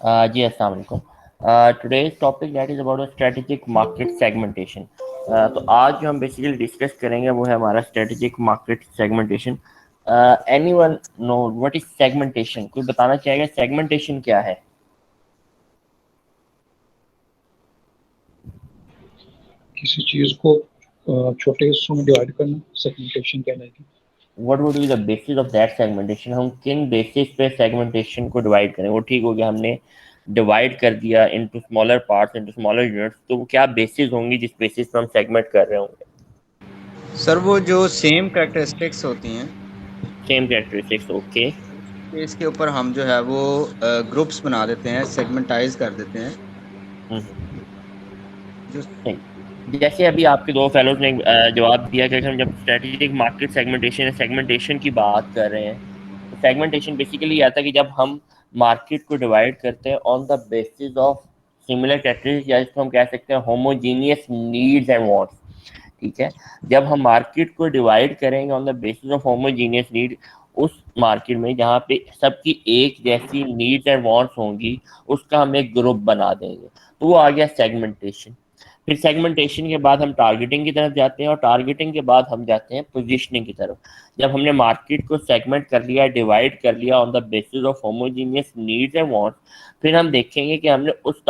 जी अस्सलाम वालेकुम। Today's topic that is about strategic market segmentation. तो आज जो हम बेसिकली डिस्कस करेंगे वो है हमारा strategic market segmentation. Anyone know what is segmentation? कोई बताना चाहेगा सेगमेंटेशन क्या है? किसी चीज को छोटे हिस्सों में डिवाइड करना सेगमेंटेशन कहलाएगी। What would be the basis of that segmentation? हम किन बेसिस पे सेगमेंटेशन को डिवाइड करें? वो ठीक हो गया, हमने डिवाइड कर दिया into smaller parts, into smaller units, तो वो क्या बेसिस होंगी जिस बेसिस पे हम सेगमेंट कर रहे होंगे? सर वो जो सेम कैरेक्टरिस्टिक्स होती हैं सेम कैरेक्टरिस्टिक्स, ओके। इसके ऊपर हम जो है वो ग्रुप्स बना देते हैं, सेगमेंटाइज कर देते हैं। जो नहीं, जैसे अभी आपके दो फेलोज ने जवाब दिया कि हम जब स्ट्रेटेजिक मार्केट सेगमेंटेशन की बात कर रहे हैं, तो सेगमेंटेशन बेसिकली आता है कि जब हम मार्केट को डिवाइड करते हैं on the basis of similar characteristics, या इसको हम कह सकते हैं होमोजीनियस नीड्स एंड वांट्स। ठीक है, जब हम मार्केट को डिवाइड करेंगे on the basis of homogeneous need, उस मार्केट में जहाँ पे सबकी एक जैसी नीड्स एंड वांट्स होंगी, उसका हम एक ग्रुप बना देंगे, तो वो आ गया सेगमेंटेशन। फिर सेगमेंटेशन के बाद हम टारगेटिंग की तरफ जाते हैं, और टारगेटिंग के बाद हम जाते हैं पोजीशनिंग की तरफ। जब हमने मार्केट को सेगमेंट कर लिया, डिवाइड कर लिया on the basis of homogeneous needs and wants, फिर हम देखेंगे कि हमने उस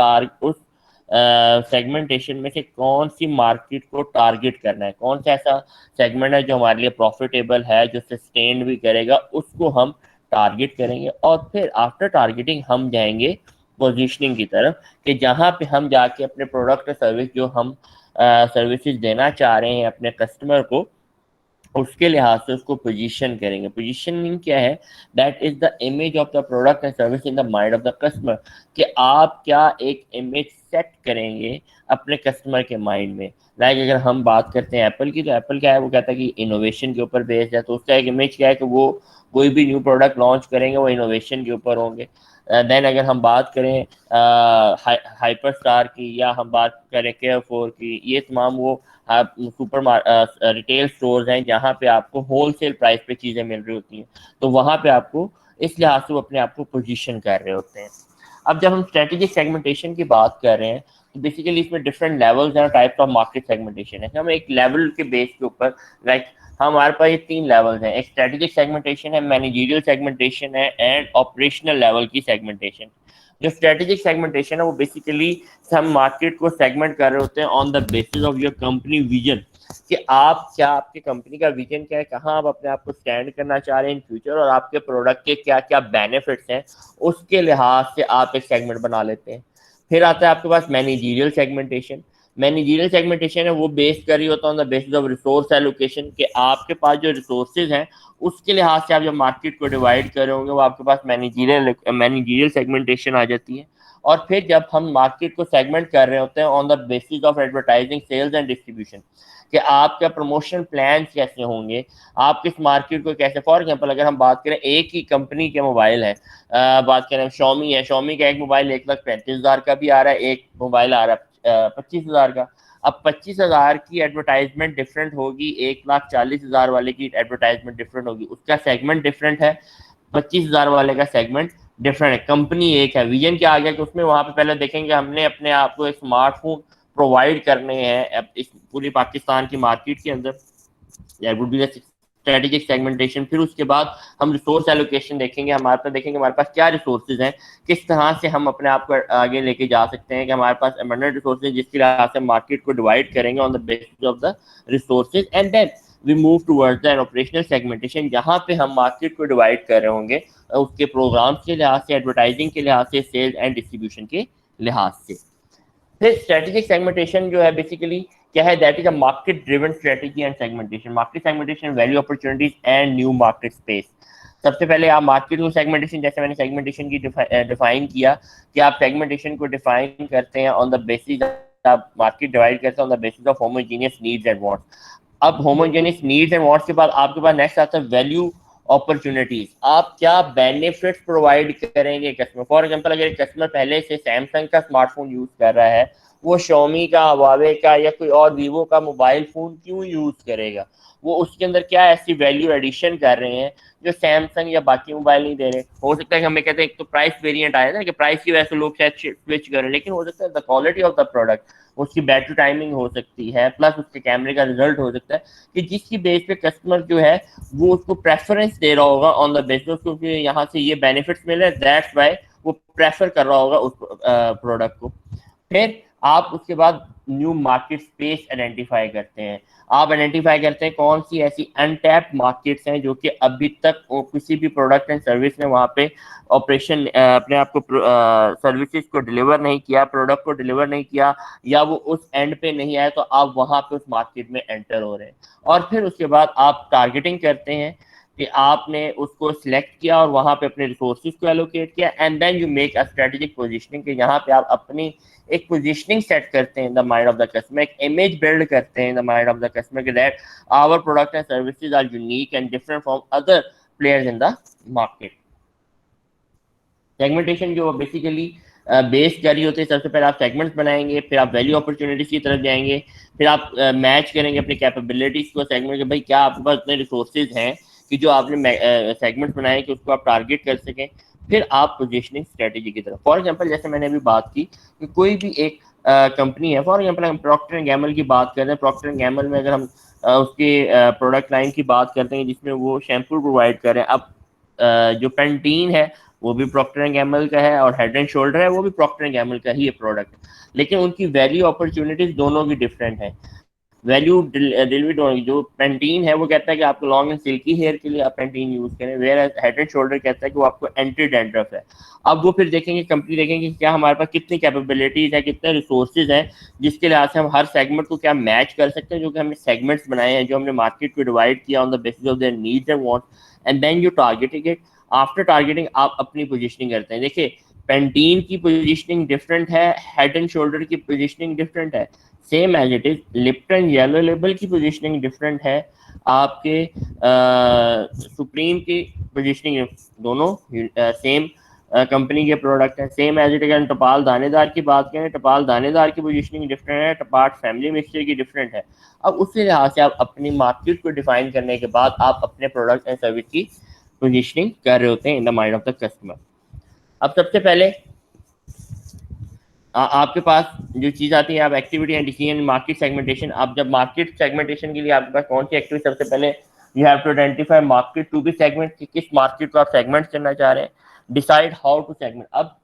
सेगमेंटेशन में से कौन सी मार्केट को टारगेट करना है, कौन सा ऐसा सेगमेंट है जो हमारे लिए प्रॉफिटेबल है, जो सस्टेन भी करेगा, उसको हम टारगेट करेंगे। और फिर आफ्टर टारगेटिंग हम जाएंगे पोजीशनिंग की तरफ, कि जहाँ पे हम जाके अपने प्रोडक्ट सर्विस जो हम सर्विसेज देना चाह रहे हैं अपने कस्टमर को, उसके लिहाज से उसको पोजीशन करेंगे। पोजीशनिंग क्या है? That is the image of the product and service in the mind of the customer, कि आप क्या एक इमेज सेट करेंगे अपने कस्टमर के माइंड में। लाइक अगर हम बात करते हैं एप्पल की, तो एप्पल क्या है, वो कहता है कि इनोवेशन के ऊपर बेस्ड है, तो उसका एक इमेज क्या है कि वो कोई भी न्यू प्रोडक्ट लॉन्च करेंगे वो इनोवेशन के ऊपर होंगे। देन अगर हम बात करें हाइपर स्टार की, या हम बात करें केयर फोर की, ये तमाम वो आप रिटेल स्टोर्स हैं जहाँ पे आपको होलसेल प्राइस पे चीज़ें मिल रही होती हैं, तो वहाँ पे आपको इस लिहाज से वो अपने आप को पोजीशन कर रहे होते हैं। अब जब हम स्ट्रेटेजिक सेगमेंटेशन की बात कर रहे हैं, तो बेसिकली इसमें डिफरेंट लेवल्स हैं, टाइप्स ऑफ मार्केट सेगमेंटेशन है। हम एक लेवल के बेस के ऊपर, लाइक हमारे पास ये तीन लेवल्स हैं। एक स्ट्रेटेजिक सेगमेंटेशन है, मैनेजरियल सेगमेंटेशन है, एंड ऑपरेशनल लेवल की सेगमेंटेशन। जो स्ट्रेटेजिक सेगमेंटेशन है वो बेसिकली हम मार्केट को सेगमेंट कर रहे होते हैं on the basis of your company vision, कि आप क्या, आपकी कंपनी का विजन क्या है, कहाँ आप अपने आप को स्टैंड करना चाह रहे हैं इन फ्यूचर, और आपके प्रोडक्ट के क्या क्या बेनिफिट्स हैं, उसके लिहाज से आप एक सेगमेंट बना लेते हैं। फिर आता है आपके पास मैनेजरियल सेगमेंटेशन। मैनेजरियल सेगमेंटेशन है वो बेस कर रही होता है on the basis of resource allocation, कि आपके पास जो रिसोर्सेज हैं उसके लिहाज से आप जब मार्केट को डिवाइड कर रहे होंगे, वो आपके पास मैनेजरियल सेगमेंटेशन आ जाती है। और फिर जब हम मार्केट को सेगमेंट कर रहे होते हैं on the basis of advertising, sales and distribution, कि आपका प्रमोशन प्लान कैसे होंगे, आप किस मार्केट को कैसे, फॉर एग्जांपल अगर हम बात करें एक ही कंपनी के मोबाइल है, बात करें शॉमी है, शॉमी का एक मोबाइल 1,35,000 का भी आ रहा है, एक मोबाइल आ रहा है 25,000 का। अब 25,000 की एडवर्टाइजमेंट डिफरेंट होगी, 1,40,000 वाले की एडवर्टाइजमेंट डिफरेंट होगी, उसका सेगमेंट डिफरेंट है, 25,000 वाले का सेगमेंट डिफरेंट है। कंपनी एक है, विजन क्या आ गया कि उसमें वहां पे पहले देखेंगे हमने अपने आप को एक स्मार्टफोन प्रोवाइड करने हैं इस पूरी पाकिस्तान की मार्केट के अंदर, that would be the strategic segmentation. फिर उसके बाद हम रिसोर्स एलोकेशन देखेंगे, हमारे पास देखेंगे हमारे पास क्या रिसोर्सेज हैं, किस तरह से हम अपने आप को आगे लेके जा सकते हैं, कि हमारे पास अबंडेंट रिसोर्सेज जिसके लिहाज से मार्केट को डिवाइड करेंगे on the basis of the resources, and then we move towards an operational segmentation, जहाँ पे हम मार्केट को डिवाइड कर रहे होंगे उसके प्रोग्राम्स के लिहाज से, एडवर्टाइजिंग के लिहाज से, सेल्स एंड डिस्ट्रीब्यूशन के लिहाज से। फिर स्ट्रेटेजिक सेगमेंटेशन जो है बेसिकली क्या है? That is a market driven strategy and segmentation. Market segmentation, value opportunities and new market space. सबसे पहले आप मार्केट को सेगमेंटेशन, जैसे मैंने सेगमेंटेशन की डिफाइन किया, कि आप सेगमेंटेशन को डिफाइन करते हैं ऑन द बेसिस, आप मार्केट डिवाइड करते हैं on the basis of homogeneous needs and wants. अब होमोजेनियस नीड्स एंड वांट्स के बाद आपके पास नेक्स्ट आता है वैल्यू अपॉर्चुनिटीज। आप क्या बेनिफिट्स प्रोवाइड करेंगे कस्टमर। फॉर एग्जांपल अगर एक कस्टमर पहले से सैमसंग का स्मार्टफोन यूज कर रहा है, वो शॉमी का, हवावे का, या कोई और वीवो का मोबाइल फोन क्यों यूज करेगा? वो उसके अंदर क्या ऐसी वैल्यू एडिशन कर रहे हैं जो सैमसंग या बाकी मोबाइल नहीं दे रहे। हो सकता है कि हमें कहते हैं एक तो प्राइस वेरिएंट आया ना कि प्राइस की वजह से लोग शायद स्विच करें, लेकिन हो सकता है the quality of the product, उसकी बैटरी टाइमिंग हो सकती है, प्लस उसके कैमरे का रिजल्ट हो सकता है कि जिसकी बेस पे कस्टमर जो है वो उसको प्रेफरेंस दे रहा होगा ऑन द बेसिस क्योंकि यहाँ से ये बेनिफिट्स मिले, दैट्स वाई वो प्रेफर कर रहा होगा उस प्रोडक्ट को। फिर आप उसके बाद न्यू मार्केट स्पेस आइडेंटिफाई करते हैं। आप आइडेंटिफाई करते हैं कौन सी ऐसी अनटैप्ड मार्केट्स हैं जो कि अभी तक किसी भी प्रोडक्ट एंड सर्विस ने वहाँ पे ऑपरेशन अपने आप को सर्विसेज को डिलीवर नहीं किया, प्रोडक्ट को डिलीवर नहीं किया, या वो उस एंड पे नहीं आया, तो आप वहाँ पे उस मार्केट में एंटर हो रहे हैं। और फिर उसके बाद आप टारगेटिंग करते हैं कि आपने उसको सिलेक्ट किया और वहाँ पे अपने रिसोर्सेज को एलोकेट किया, and then you make a strategic positioning कि यहाँ पे आप अपनी एक पोजीशनिंग सेट करते हैं in the mind of the customer, एक इमेज बिल्ड करते हैं in the mind of the customer कि that our product and services are unique and different from other players in the market. Segmentation जो basically base करी होती है, सबसे पहले आप सेगमेंट्स बनाएंगे, फिर आप वैल्यू अपॉर्चुनिटीज की तरफ जाएंगे, फिर आप मैच करेंगे अपनी कैपेबिलिटीज को सेगमेंट के, भाई क्या आपके पास इतने रिसोर्सेज हैं कि जो आपने सेगमेंट्स बनाए कि उसको आप टारगेट कर सकें। फिर आप पोजीशनिंग स्ट्रेटेजी की तरफ, फॉर एग्जांपल जैसे मैंने अभी बात की कि कोई भी एक कंपनी है, फॉर एग्जांपल हम प्रॉक्टर एंड गैमल की बात कर रहे हैं, प्रॉक्टर एंड गैमल में अगर हम उसके प्रोडक्ट लाइन की बात करते हैं जिसमें वो शैम्पू प्रोवाइड कर रहे हैं, अब जो पेंटीन है वो भी प्रॉक्टर एंड गैमल का है, और हेड एंड शोल्डर है वो भी प्रॉक्टर एंड गैमल का ही है प्रोडक्ट, लेकिन उनकी वैल्यू अपॉर्चुनिटीज दोनों की डिफरेंट है। वैल्यू डिलीवरी जो पेंटीन है वो कहता है कि आपको लॉन्ग एंड सिल्की हेयर के लिए आप पेंटीन यूज करें, वेयर हेड एंड शोल्डर कहता है कि वो आपको एंटी डैंड्रफ है। अब वो फिर देखेंगे, कंपनी देखेंगे कि क्या हमारे पास कितनी कैपेबिलिटीज है, कितने रिसोर्सेज हैं जिसके लिहाज से हम हर सेगमेंट को क्या मैच कर सकते हैं, जो कि हमने सेगमेंट्स बनाए हैं, जो हमने मार्केट को डिवाइड किया on the basis of their needs and wants, and then you targeting it. After targeting आप अपनी पोजीशनिंग करते हैं। देखिए पेंटीन की पोजीशनिंग डिफरेंट है, हेड एंड शोल्डर की पोजीशनिंग डिफरेंट है, same as it is Lipton yellow label की पोजीशनिंग डिफरेंट है, आपके सुप्रीम की पोजीशनिंग दोनों सेम कंपनी के प्रोडक्ट है, same as it is. Tapal Danedar की बात करें, टपाल दानेदार की पोजीशनिंग डिफरेंट है, टपाल फैमिली मिक्सचर की डिफरेंट है। अब उसी लिहाज से आप अपनी मार्केट को डिफाइन करने के बाद आप अपने प्रोडक्ट एंड सर्विस की पोजीशनिंग कर रहे होते हैं in the mind of the customer. अब सबसे पहले आपके पास जो चीज़ आती है, आप activity and decision market segmentation. आप जब मार्केट सेगमेंटेशन के लिए आपके पास कौन सी एक्टिविटी, सबसे पहले you have to identify market to be segment, कि किस मार्केट को आप सेगमेंट करना चाह रहे हैं। डिसाइड हाउ टू सेगमेंट, अब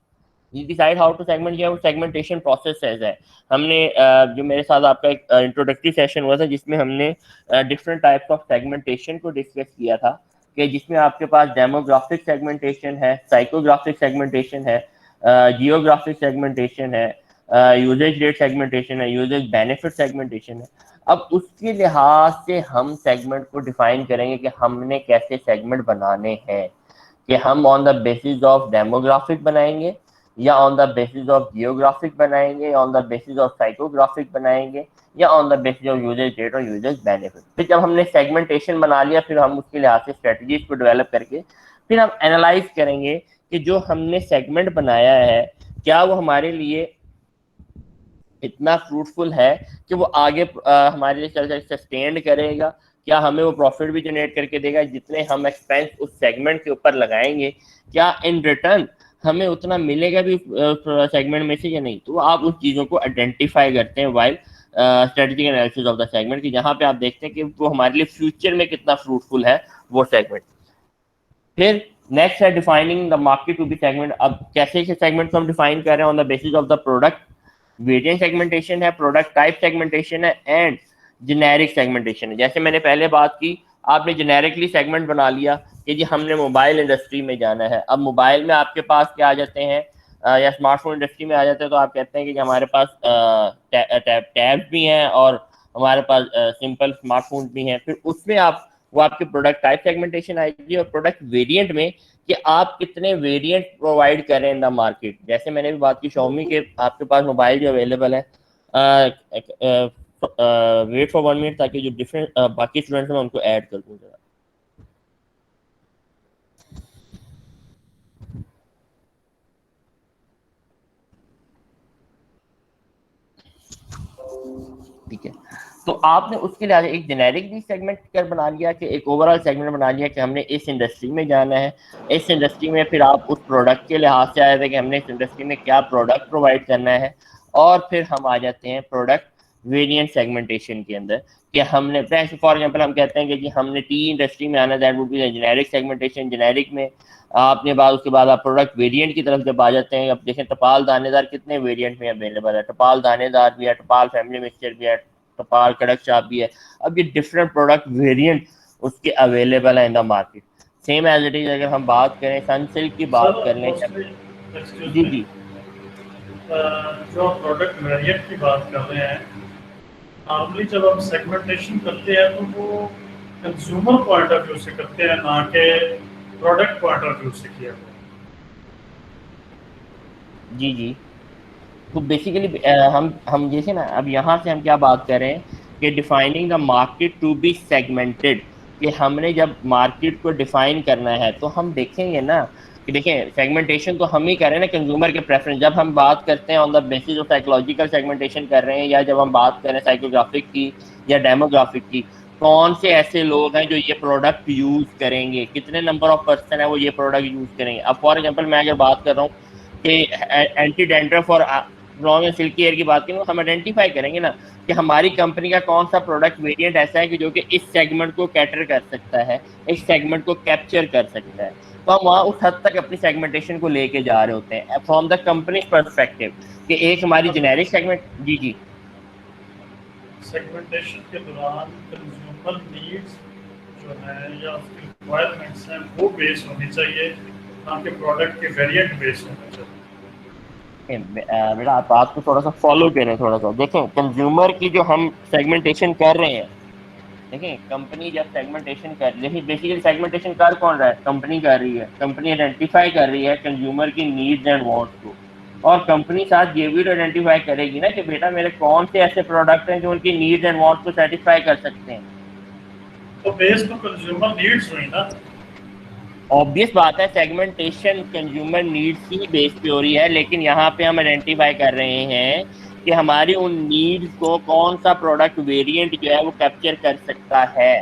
ये डिसाइड हाउ टू सेगमेंट जो है वो सेगमेंटेशन प्रोसेस है। हमने जो मेरे साथ आपका एक इंट्रोडक्टरी सेशन हुआ था जिसमें हमने डिफरेंट टाइप्स ऑफ सेगमेंटेशन को डिस्कस किया था, कि जिसमें आपके पास डेमोग्राफिक सेगमेंटेशन है, साइकोग्राफिक सेगमेंटेशन है, जियोग्राफिक सेगमेंटेशन है, यूजेज रेट सेगमेंटेशन है, यूजेज बेनिफिट सेगमेंटेशन है। अब उसके लिहाज से हम सेगमेंट को डिफाइन करेंगे कि हमने कैसे सेगमेंट बनाने हैं, कि हम on the basis of demographic बनाएंगे, या on the basis of geographic बनाएंगे, या on the basis of psychographic बनाएंगे, या on the basis of usage rate और यूजेज बेनिफिट। फिर जब हमने सेगमेंटेशन बना लिया, फिर हम उसके लिहाज से स्ट्रेटजीज को डेवलप करके फिर हम एनालाइज करेंगे कि जो हमने सेगमेंट बनाया है क्या वो हमारे लिए इतना फ्रूटफुल है कि वो आगे हमारे लिए चल सस्टेन करेगा, क्या हमें वो प्रॉफिट भी जनरेट करके देगा, जितने हम एक्सपेंस उस सेगमेंट के ऊपर लगाएंगे क्या इन रिटर्न हमें उतना मिलेगा भी सेगमेंट में से या नहीं। तो आप उस चीज़ों को आइडेंटिफाई करते हैं while strategic analysis of the segment, की जहाँ पे आप देखते हैं कि वो हमारे लिए फ्यूचर में कितना फ्रूटफुल है वो सेगमेंट। फिर नेक्स्ट है defining the market to be segment. अब कैसे सेगमेंट को हम डिफाइन कर रहे हैं on the basis of the product, variant segmentation है, प्रोडक्ट टाइप सेगमेंटेशन है, एंड जेनेरिक सेगमेंटेशन है। जैसे मैंने पहले बात की, आपने जेनेरिकली सेगमेंट बना लिया कि जी हमने मोबाइल इंडस्ट्री में जाना है। अब मोबाइल में आपके पास क्या आ जाते हैं, या स्मार्टफोन इंडस्ट्री में आ जाते हैं, तो आप कहते हैं कि हमारे पास टैब्स भी हैं और हमारे पास सिंपल स्मार्टफोन भी हैं। फिर उसमें आप वो आपके प्रोडक्ट टाइप सेगमेंटेशन आएगी, और प्रोडक्ट वेरिएंट में कि आप कितने वेरिएंट प्रोवाइड करें इन द मार्केट। जैसे मैंने भी बात की Xiaomi के आपके पास मोबाइल जो अवेलेबल है, वेट फॉर 1 मिनट ताकि जो डिफरेंट बाकी स्टूडेंट्स हैं मैं उनको ऐड कर दूँ जरा। ठीक है, तो आपने उसके लिए एक जेनेरिक भी सेगमेंट कर बना लिया कि एक ओवरऑल सेगमेंट बना लिया कि हमने इस इंडस्ट्री में जाना है, इस इंडस्ट्री में फिर आप उस प्रोडक्ट के लिहाज से आए थे कि हमने इस इंडस्ट्री में क्या प्रोडक्ट प्रोवाइड करना है, और फिर हम आ जाते हैं प्रोडक्ट वेरिएंट सेगमेंटेशन के अंदर कि हमने फॉर एग्जांपल हम कहते हैं कि जी हमने टी इंडस्ट्री में आना, that would be generic segmentation. Generic में आपने बाद उसके बाद आप प्रोडक्ट वेरिएंट की तरफ जब आ जाते हैं, अब देखें टपाल दानेदार कितने वेरिएंट में अवेलेबल है, टपाल दानेदार भी है, टपाल फैमिली मिक्सचर भी है, टपाल कड़क चाप भी है। अब ये डिफरेंट प्रोडक्ट वेरिएंट उसके अवेलेबल है in the market. Same as it is अगर हम बात करें सनसिल्क की बात कर लें, जी जी जो प्रोडक्ट वेरिएंट की बात कर रहे हैं, नॉर्मली जब हम सेगमेंटेशन करते हैं तो वो कंज्यूमर पॉइंट ऑफ व्यू से करते हैं, ना कि प्रोडक्ट पॉइंट ऑफ व्यू से किया हुआ। जी जी तो बेसिकली हम जैसे ना अब यहाँ से हम क्या बात कर रहे हैं कि defining the market to be segmented, कि हमने जब मार्केट को डिफाइन करना है तो हम देखेंगे ना कि देखें सेगमेंटेशन तो हम ही कर रहे हैं ना कंज्यूमर के प्रेफरेंस। जब हम बात करते हैं on the basis of psychological segmentation कर रहे हैं, या जब हम बात कर रहे हैं साइकोग्राफिक की या डेमोग्राफिक की, कौन से ऐसे लोग हैं जो ये प्रोडक्ट यूज करेंगे, कितने नंबर ऑफ पर्सन है वो ये प्रोडक्ट यूज करेंगे। अब फॉर एग्जाम्पल मैं अगर बात कर रहा हूँ कि एंटी डेंड्रफ और लॉन्ग एंड सिल्की हेयर की बात करें, हम आइडेंटिफाई करेंगे ना कि हमारी कंपनी का कौन सा प्रोडक्ट वेरिएंट ऐसा है कि जो कि इस सेगमेंट को कैटर कर सकता है, इस सेगमेंट को कैप्चर कर सकता है। तो हम वहाँ उस हद तक अपनी सेगमेंटेशन को लेके जा रहे होते हैं फ्रॉम द कंपनी पर्सपेक्टिव कि एक हमारी जेनेरिक सेगमेंट। जी जी सेगमेंटेशन के दौरान कंज्यूमर नीड्स जो है या उसकी रिक्वायरमेंट्स हैं वो बेस होनी चाहिए, ना कि प्रोडक्ट के वेरिएंट बेस होने चाहिए। बेटा आप बात को थोड़ा सा फॉलो करें, थोड़ा सा देखें कंज्यूमर की जो हम सेगमेंटेशन कर रहे हैं। देखिए कंपनी जब सेगमेंटेशन कर रही है, बेसिकली सेगमेंटेशन कर कौन रहा है, कंपनी कर रही है। कंपनी आइडेंटिफाई कर रही है कंज्यूमर की नीड्स एंड वांट्स को, और कंपनी साथ ये भी आइडेंटिफाई करेगी ना कि बेटा मेरे कौन से ऐसे प्रोडक्ट हैं जो उनकी नीड्स एंड वांट्स को सेटिस्फाई कर सकते हैं। तो बेस तो कंज्यूमर नीड्स हुई ना। ऑब्वियस बात है सेगमेंटेशन कंज्यूमर नीड्स की बेस पे हो रही है, लेकिन यहाँ पे हम आइडेंटिफाई कर रहे हैं कि हमारी उन नीड्स को कौन सा प्रोडक्ट वेरिएंट जो है वो कैप्चर कर सकता है।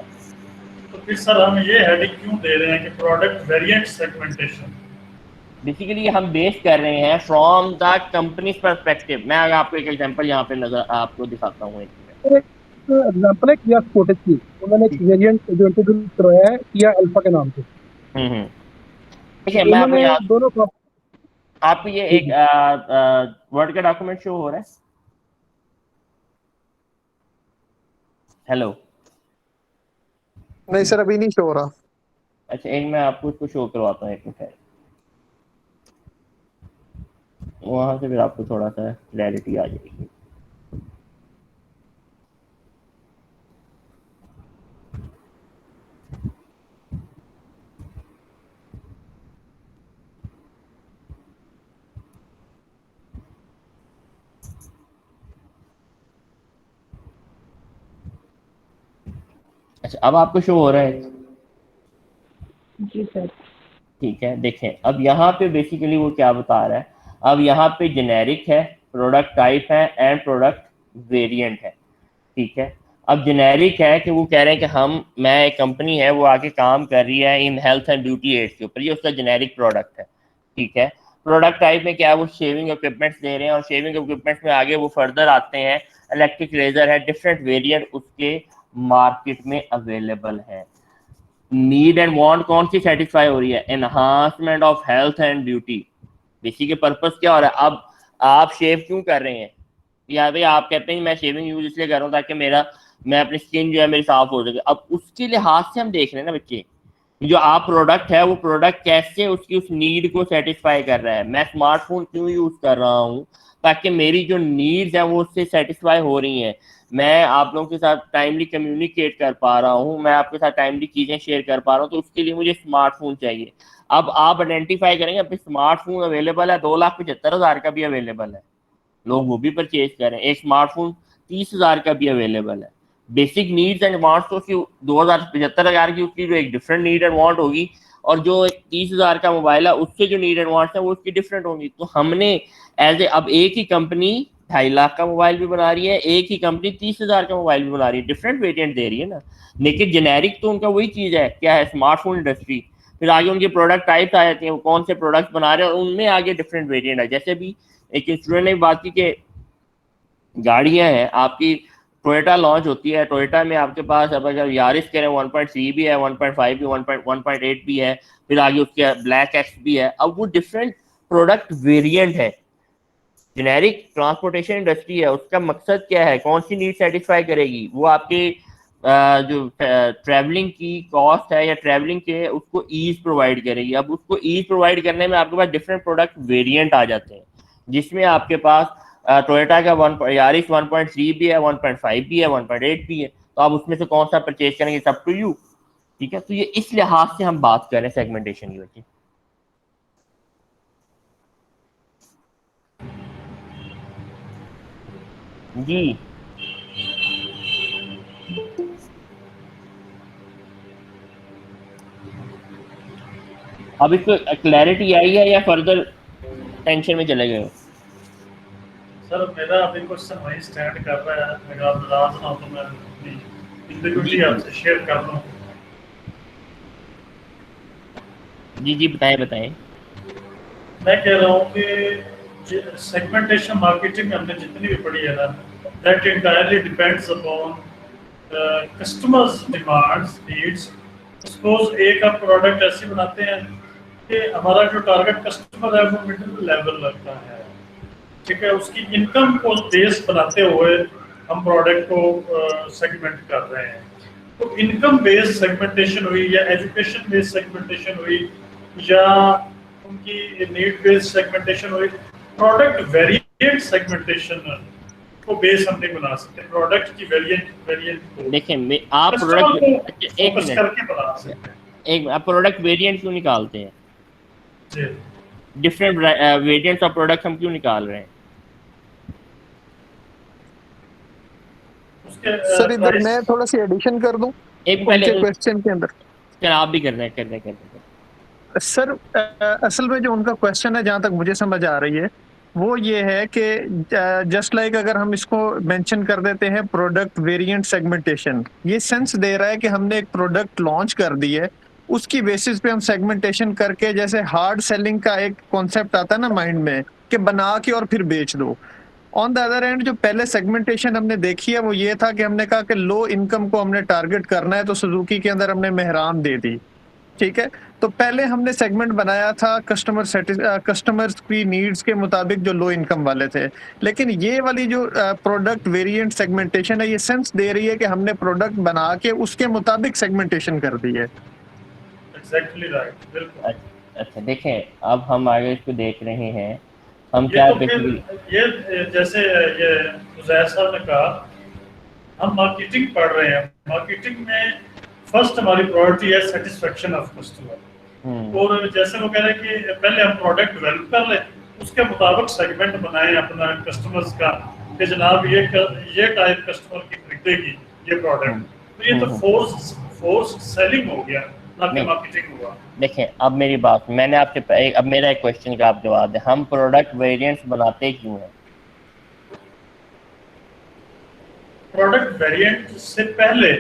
तो फिर सर हम ये हेडिंग क्यों दे रहे हैं कि प्रोडक्ट वेरिएंट सेगमेंटेशन? बेसिकली हम बेस कर रहे हैं फ्रॉम द कंपनी पर्सपेक्टिव। मैं अगर आपको एक एग्जांपल यहाँ पे नजर आपको दिखाता हूँ। एक एग्जांपल है किया स्पोर्टेज की, उन्होंने एक वेरिएंट जो इंट्रोड्यूस करवाया है किया अल्फा के नाम से। देखिए मैं आपको यहाँ दोनों आपको ये एक वर्ड का डॉक्यूमेंट शो हो रहा है। हेलो नहीं सर अभी नहीं शो हो रहा। अच्छा एक मैं आपको इसको शो करवाता हूँ, एक मिनट वहां से फिर आपको थोड़ा सा क्लैरिटी आ जाएगी। अच्छा अब आपको शो हो रहा है? जी सर। ठीक है देखें अब यहाँ पे बेसिकली वो क्या बता रहा है। अब यहाँ पे जेनेरिक है, प्रोडक्ट टाइप है एंड प्रोडक्ट वेरिएंट है। ठीक है अब जेनेरिक है कि वो कह रहे हैं कि मैं एक कंपनी है वो आके काम कर रही है in health and beauty aids के ऊपर, ये उसका जेनेरिक प्रोडक्ट है। ठीक है प्रोडक्ट टाइप में क्या है, वो शेविंग इक्विपमेंट्स दे रहे हैं, और शेविंग इक्विपमेंट्स में आगे वो फर्दर आते हैं इलेक्ट्रिक रेजर है, डिफरेंट वेरिएंट उसके मार्केट में अवेलेबल है। नीड एंड वांट कौन सी सेटिस्फाई हो रही है, enhancement of health and beauty. Basic purpose क्या हो रहा है, अब आप शेव क्यों कर रहे हैं, या भाई आप कहते हैं मैं शेविंग यूज इसलिए कर रहा हूँ ताकि मैं अपनी स्किन जो है मेरी साफ हो सके। अब उसके लिहाज से हम देख रहे हैं ना बच्चे, जो आप प्रोडक्ट है वो प्रोडक्ट कैसे उसकी उस नीड को सेटिस्फाई कर रहा है। मैं स्मार्टफोन क्यों यूज कर रहा हूँ, ताकि मेरी जो नीड्स हैं वो उससे सेटिस्फाई हो रही हैं, मैं आप लोगों के साथ टाइमली कम्युनिकेट कर पा रहा हूँ, मैं आपके साथ टाइमली चीजें शेयर कर पा रहा हूँ, तो उसके लिए मुझे स्मार्टफोन चाहिए। अब आप आइडेंटिफाई करेंगे अपने स्मार्टफोन अवेलेबल है 2,75,000 का भी अवेलेबल है, लोग वो भी परचेज करें। एक स्मार्टफोन 30,000 का भी अवेलेबल है। बेसिक नीड्स एंड वांट्स तो उसकी 2,75,000 की उसकी जो एक डिफरेंट नीड एंड वांट होगी, और जो 30,000 का मोबाइल है उससे जो नीड एंड वांट्स है वो उसकी डिफरेंट होंगी। तो हमने एज ए अब एक ही कंपनी 2.5 लाख का मोबाइल भी बना रही है, एक ही कंपनी 30,000 का मोबाइल भी बना रही है, डिफरेंट वेरिएंट दे रही है ना, लेकिन जेनेरिक तो उनका वही चीज़ है, क्या है, स्मार्टफोन इंडस्ट्री। फिर आगे उनके प्रोडक्ट टाइप्स आ जाती हैं, वो कौन से प्रोडक्ट बना रहे हैं और उनमें आगे डिफरेंट वेरिएंट है। जैसे भी एक स्टूडेंट ने बात की कि गाड़ियां हैं आपकी, टोयोटा लॉन्च होती है, टोयोटा में आपके पास अब अगर यारिस करें 1.3 भी है, 1.5 भी, 1.8 भी है, फिर आगे उसके ब्लैक एक्स भी है। अब वो डिफरेंट प्रोडक्ट वेरिएंट है। जेनेरिक ट्रांसपोर्टेशन इंडस्ट्री है, उसका मकसद क्या है, कौन सी नीड सेटिस्फाई करेगी, वो आपके जो ट्रैवलिंग की कॉस्ट है या ट्रैवलिंग के उसको ईज प्रोवाइड करेगी। अब उसको ईज प्रोवाइड करने में आपके पास डिफरेंट प्रोडक्ट वेरिएंट आ जाते हैं, जिसमें आपके पास टोयोटा का यारिस 1.3 भी है, 1.5 भी है, 1.8 भी है, तो आप उसमें से कौन सा परचेज करेंगे, सब टू यू। ठीक है, तो ये इस लिहाज से हम बात कर रहे हैं सेगमेंटेशन की वजह। जी अब इसको क्लैरिटी आई है या फर्दर टेंशन में चले गए हो? सर मेरा अभी क्वेश्चन वही स्टैंड कर रहा है, अगर आप नाराज ना हो तो मैं अपनी इंडिविजुअली आपसे शेयर कर लूँ। जी जी बताएं बताएं। मैं कह रहा हूँ कि सेगमेंटेशन मार्केटिंग हमने जितनी भी पढ़ी है ना, that entirely depends upon customers demands needs. Suppose एक आप प्रोडक्ट ऐसे बनाते हैं कि हमारा जो टारगेट कस्टमर है वो मिडिल लेवल लगता है, ठीक है, उसकी इनकम को बेस बनाते हुए हम प्रोडक्ट को सेगमेंट कर रहे हैं। तो इनकम बेस्ड सेगमेंटेशन हुई या एजुकेशन बेस्ड सेगमेंटेशन हुई या उनकी नीड बेस्ड सेगमेंटेशन हुई, प्रोडक्ट वेरिएंट सेगमेंटेशन को बेस हम नहीं बना सकते, प्रोडक्ट की वेरिएंट को देखें आप कस्टमर प्रोडक्ट को एक फोकस मिनट करके बना सकते हैं। एक आप प्रोडक्ट वेरिएंट क्यों निकालते हैं? जी डिफरेंट वेरिएंट्स ऑफ प्रोडक्ट हम क्यों निकाल रहे हैं? उसके सर इधर प्राइस मैं थोड़ा सी एडिशन कर दूं एक पहले उनके क्वेश्चन के अंदर। क्या आप भी कर रहे हैं? सर असल में जो उनका क्वेश्चन है, जहां तक मुझे समझ आ रही है, वो ये है कि जस्ट लाइक अगर हम इसको मेंशन कर देते हैं प्रोडक्ट वेरिएंट सेगमेंटेशन, ये सेंस दे रहा है कि हमने एक प्रोडक्ट लॉन्च कर दी है, उसकी बेसिस पे हम सेगमेंटेशन करके, जैसे हार्ड सेलिंग का एक कॉन्सेप्ट आता है ना माइंड में कि बना के और फिर बेच दो। ऑन द अदर एंड जो पहले सेगमेंटेशन हमने देखी है वो ये था कि हमने कहा कि लो इनकम को हमने टारगेट करना है, तो सुजुकी के अंदर हमने मेहरान दे दी, ठीक है। तो पहले हमने सेगमेंट बनाया था कस्टमर्स की नीड्स के मुताबिक जो लो इनकम वाले थे, लेकिन ये वाली जो प्रोडक्ट वेरिएंट सेगमेंटेशन है, ये सेंस दे रही है कि हमने प्रोडक्ट बना के उसके मुताबिक सेगमेंटेशन कर दी है। एग्जैक्टली राइट, बिल्कुल। अच्छा देखें, अब हम आगे इसको देख रहे हैं, हम ये क्या तो फिर ये जैसे ये उजैर साहब ने कहा, हम मार्केटिंग पढ़ रहे हैं, मार्केटिंग में फर्स्ट हमारी प्रायोरिटी है सेटिस्फेक्शन ऑफ कस्टमर। और जैसे वो कह रहे हैं कि पहले हम प्रोडक्ट डेवलप कर लें, उसके मुताबिक सेगमेंट बनाएं अपना कस्टमर्स का कि जनाब ये टाइप कस्टमर की खरीदेगी ये प्रोडक्ट। तो ये तो फोर्स सेलिंग हो गया, ना कि मार्केटिंग हुआ। देखें अब मेरी बात, मैंने आपके अब मेरा एक क्वेश्चन का आप जवाब दें, हम प्रोडक्ट वेरिएंट्स बनाते क्यों हैं? प्रोडक्ट वेरिएंट से पहले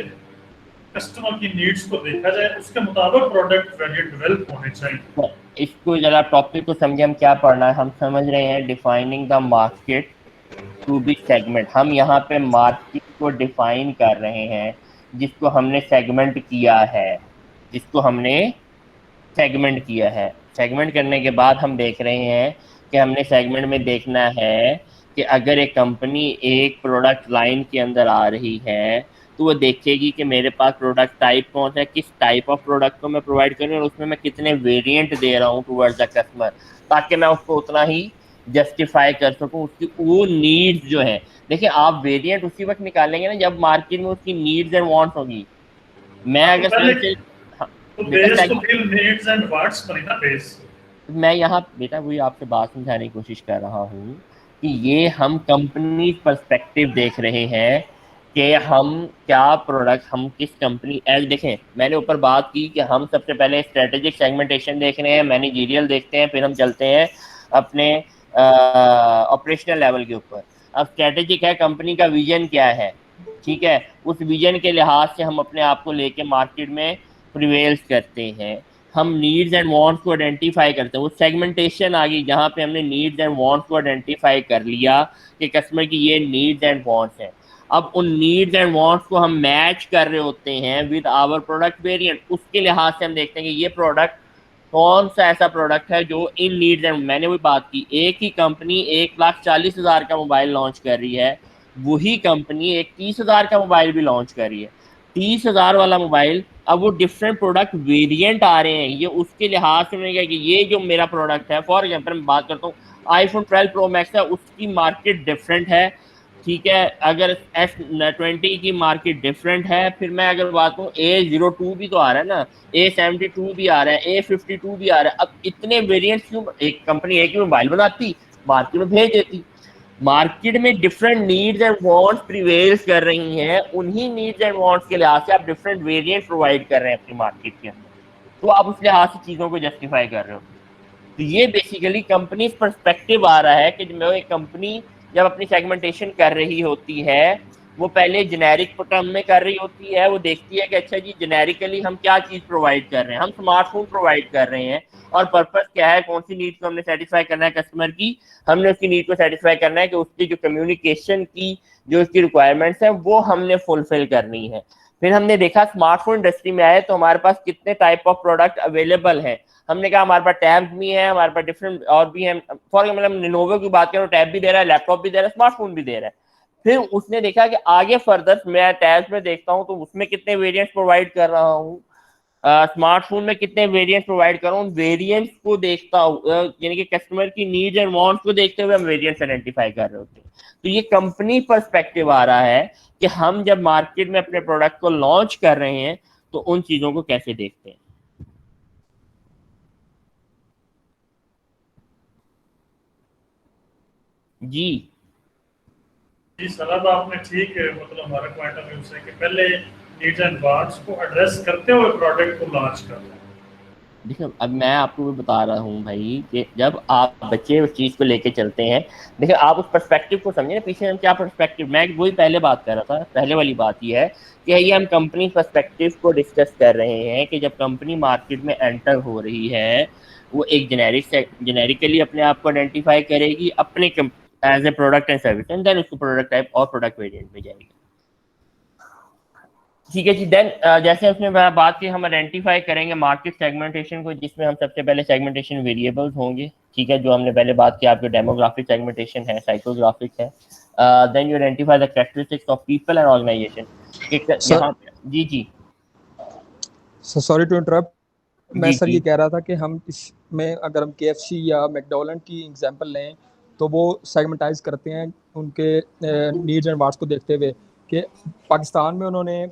कस्टमर की नीड्स को देखा जाए, उसके मुताबिक प्रोडक्ट वेरिएंट डेवलप होने चाहिए। इसको जरा टॉपिक को समझे, हम क्या पढ़ना है, हम समझ रहे हैं defining the market to be segment. हम यहाँ पे मार्केट को डिफाइन कर रहे हैं, जिसको हमने सेगमेंट किया है, सेगमेंट करने के बाद हम देख रहे हैं कि हमने सेगमेंट में देखना है कि अगर एक कंपनी एक प्रोडक्ट लाइन के अंदर आ रही है तो वो देखेगी कि मेरे पास प्रोडक्ट टाइप कौन सा है, किस टाइप ऑफ प्रोडक्ट को मैं प्रोवाइड कर रहा हूँ और उसमें मैं कितने वेरिएंट दे रहा हूँ टुवर्ड्स द कस्टमर, ताकि मैं उसको उतना ही जस्टिफाई कर सकूँ, उसकी वो नीड्स जो है। देखिए आप वेरिएंट उसी वक्त निकालेंगे ना जब मार्केट में उसकी नीड्स एंड वांट्स होगी। मैं अगर मैं यहाँ बेटा वही आपसे बात समझाने की कोशिश कर रहा हूँ कि ये हम कंपनी पर्सपेक्टिव देख रहे हैं कि हम क्या प्रोडक्ट, हम किस कंपनी एज देखें। मैंने ऊपर बात की कि हम सबसे पहले स्ट्रेटेजिक सेगमेंटेशन देख रहे हैं, मैनेजरियल देखते हैं, फिर हम चलते हैं अपने ऑपरेशनल लेवल के ऊपर। अब स्ट्रेटेजिक है, कंपनी का विजन क्या है, ठीक है, उस विजन के लिहाज से हम अपने आप को लेके मार्केट में प्रिवेल्स करते हैं। हम नीड्स एंड वांट्स को आइडेंटिफाई करते हैं, वो सेगमेंटेशन आ गई जहाँ पे हमने नीड्स एंड वांट्स को आइडेंटिफाई कर लिया कि कस्टमर की ये नीड्स एंड वांट्स हैं। अब उन नीड्स एंड वांट्स को हम मैच कर रहे होते हैं विद आवर प्रोडक्ट वेरिएंट। उसके लिहाज से हम देखते हैं कि ये प्रोडक्ट कौन सा ऐसा प्रोडक्ट है जो इन नीड्स एंड, मैंने वही बात की, एक ही कंपनी 1,40,000 का मोबाइल लॉन्च कर रही है, वही कंपनी एक 30,000 का मोबाइल भी लॉन्च कर रही है। 30,000 वाला मोबाइल, अब वो डिफरेंट प्रोडक्ट वेरिएंट आ रहे हैं, ये उसके लिहाज से मैंने कहा कि ये जो मेरा प्रोडक्ट है, फॉर एग्जाम्पल मैं बात करता हूँ आईफोन 12 प्रो मैक्स है, उसकी मार्केट डिफरेंट है, ठीक है। अगर S20 की मार्केट डिफरेंट है, फिर मैं अगर बात करूँ A02 भी तो आ रहा है ना, A72 भी आ रहा है, A52 भी आ रहा है। अब इतने वेरिएंट्स क्यों, एक कंपनी एक ही मोबाइल बनाती, मार्केट में भेज देती। मार्केट में different needs and wants prevails कर रही हैं, उन्हीं नीड्स एंड वांट्स के लिहाज से आप डिफरेंट वेरिएंट प्रोवाइड कर रहे हैं अपनी मार्केट के अंदर, तो आप उस लिहाज से चीज़ों को जस्टिफाई कर रहे हो। तो ये बेसिकली कंपनी पर्सपेक्टिव आ रहा है कि जो एक कंपनी जब अपनी सेगमेंटेशन कर रही होती है, वो पहले जेनेरिक टर्म में कर रही होती है, वो देखती है कि अच्छा जी जेनेरिकली हम क्या चीज़ प्रोवाइड कर रहे हैं, हम स्मार्टफोन प्रोवाइड कर रहे हैं, और पर्पस क्या है, कौन सी नीड को हमने सेटिस्फाई करना है कस्टमर की, हमने उसकी नीड को सेटिस्फाई करना है कि उसकी जो कम्युनिकेशन की जो उसकी रिक्वायरमेंट्स हैं वो हमने फुलफिल करनी है। फिर हमने देखा स्मार्टफोन इंडस्ट्री में आए तो हमारे पास कितने टाइप ऑफ प्रोडक्ट अवेलेबल हैं, हमने कहा हमारे पास टैब्स भी हैं, हमारे पास डिफरेंट और भी हैं, फॉर एग्जाम्पल लिनोवो की बात करें, टैब भी दे रहा है, लैपटॉप भी दे रहा है, स्मार्टफोन भी दे रहा है। फिर उसने देखा कि आगे फर्दर मैं टैब्स में देखता हूँ तो उसमें कितने वेरिएंट्स प्रोवाइड कर रहा हूँ, स्मार्टफोन में कितने वेरिएंट्स प्रोवाइड कर रहा हूँ, वेरिएंट्स को देखता हूँ, यानी कि कस्टमर की नीड्स एंड वांट्स को देखते हुए हम वेरिएंट्स आइडेंटिफाई कर रहे होते हैं। तो ये कंपनी पर्सपेक्टिव आ रहा है कि हम जब मार्केट में अपने प्रोडक्ट को लॉन्च कर रहे हैं तो उन चीज़ों को कैसे देखते हैं। जी जी सलाह आपने ठीक है, मतलब हमारा पॉइंट ऑफ व्यू से कि पहले नीड्स एंड वांट्स को एड्रेस करते हुए प्रोडक्ट को लॉन्च करना है। देखिए अब मैं आपको भी बता रहा हूँ भाई कि जब आप बच्चे उस चीज़ को लेके चलते हैं, देखिए आप उस पर्सपेक्टिव को समझे ना, पीछे हम क्या पर्सपेक्टिव, मैं वही पहले बात कर रहा था, पहले वाली बात ये है कि ये हम कंपनी पर्सपेक्टिव को डिस्कस कर रहे हैं कि जब कंपनी मार्केट में एंटर हो रही है, वो एक जेनेरिकली अपने आप को आइडेंटिफाई करेगी अपने as a product and service, and then उसको प्रोडक्ट टाइप और प्रोडक्ट वेरिएंट में जाएगी। ठीक है जी। देन जैसे उसमें बात की, हम आइडेंटिफाई करेंगे मार्केट सेगमेंटेशन को, जिसमें हम सबसे पहले सेगमेंटेशन वेरिएबल्स होंगे, ठीक है, जो हमने पहले बात की, आपके डेमोग्राफिक सेगमेंटेशन है, साइकोग्राफिक है। Then you identify the characteristics of people and organization. यहाँ जी जी सॉरी टू इंटरप्ट, मैं जी सर जी ये कह रहा था कि हम इसमें अगर हम KFC या मैकडोनल्ड की एग्जांपल लें तो वो सेगमेंटाइज करते हैं उनके नीड्स एंड वांट्स को देखते हुए कि पाकिस्तान में उन्होंने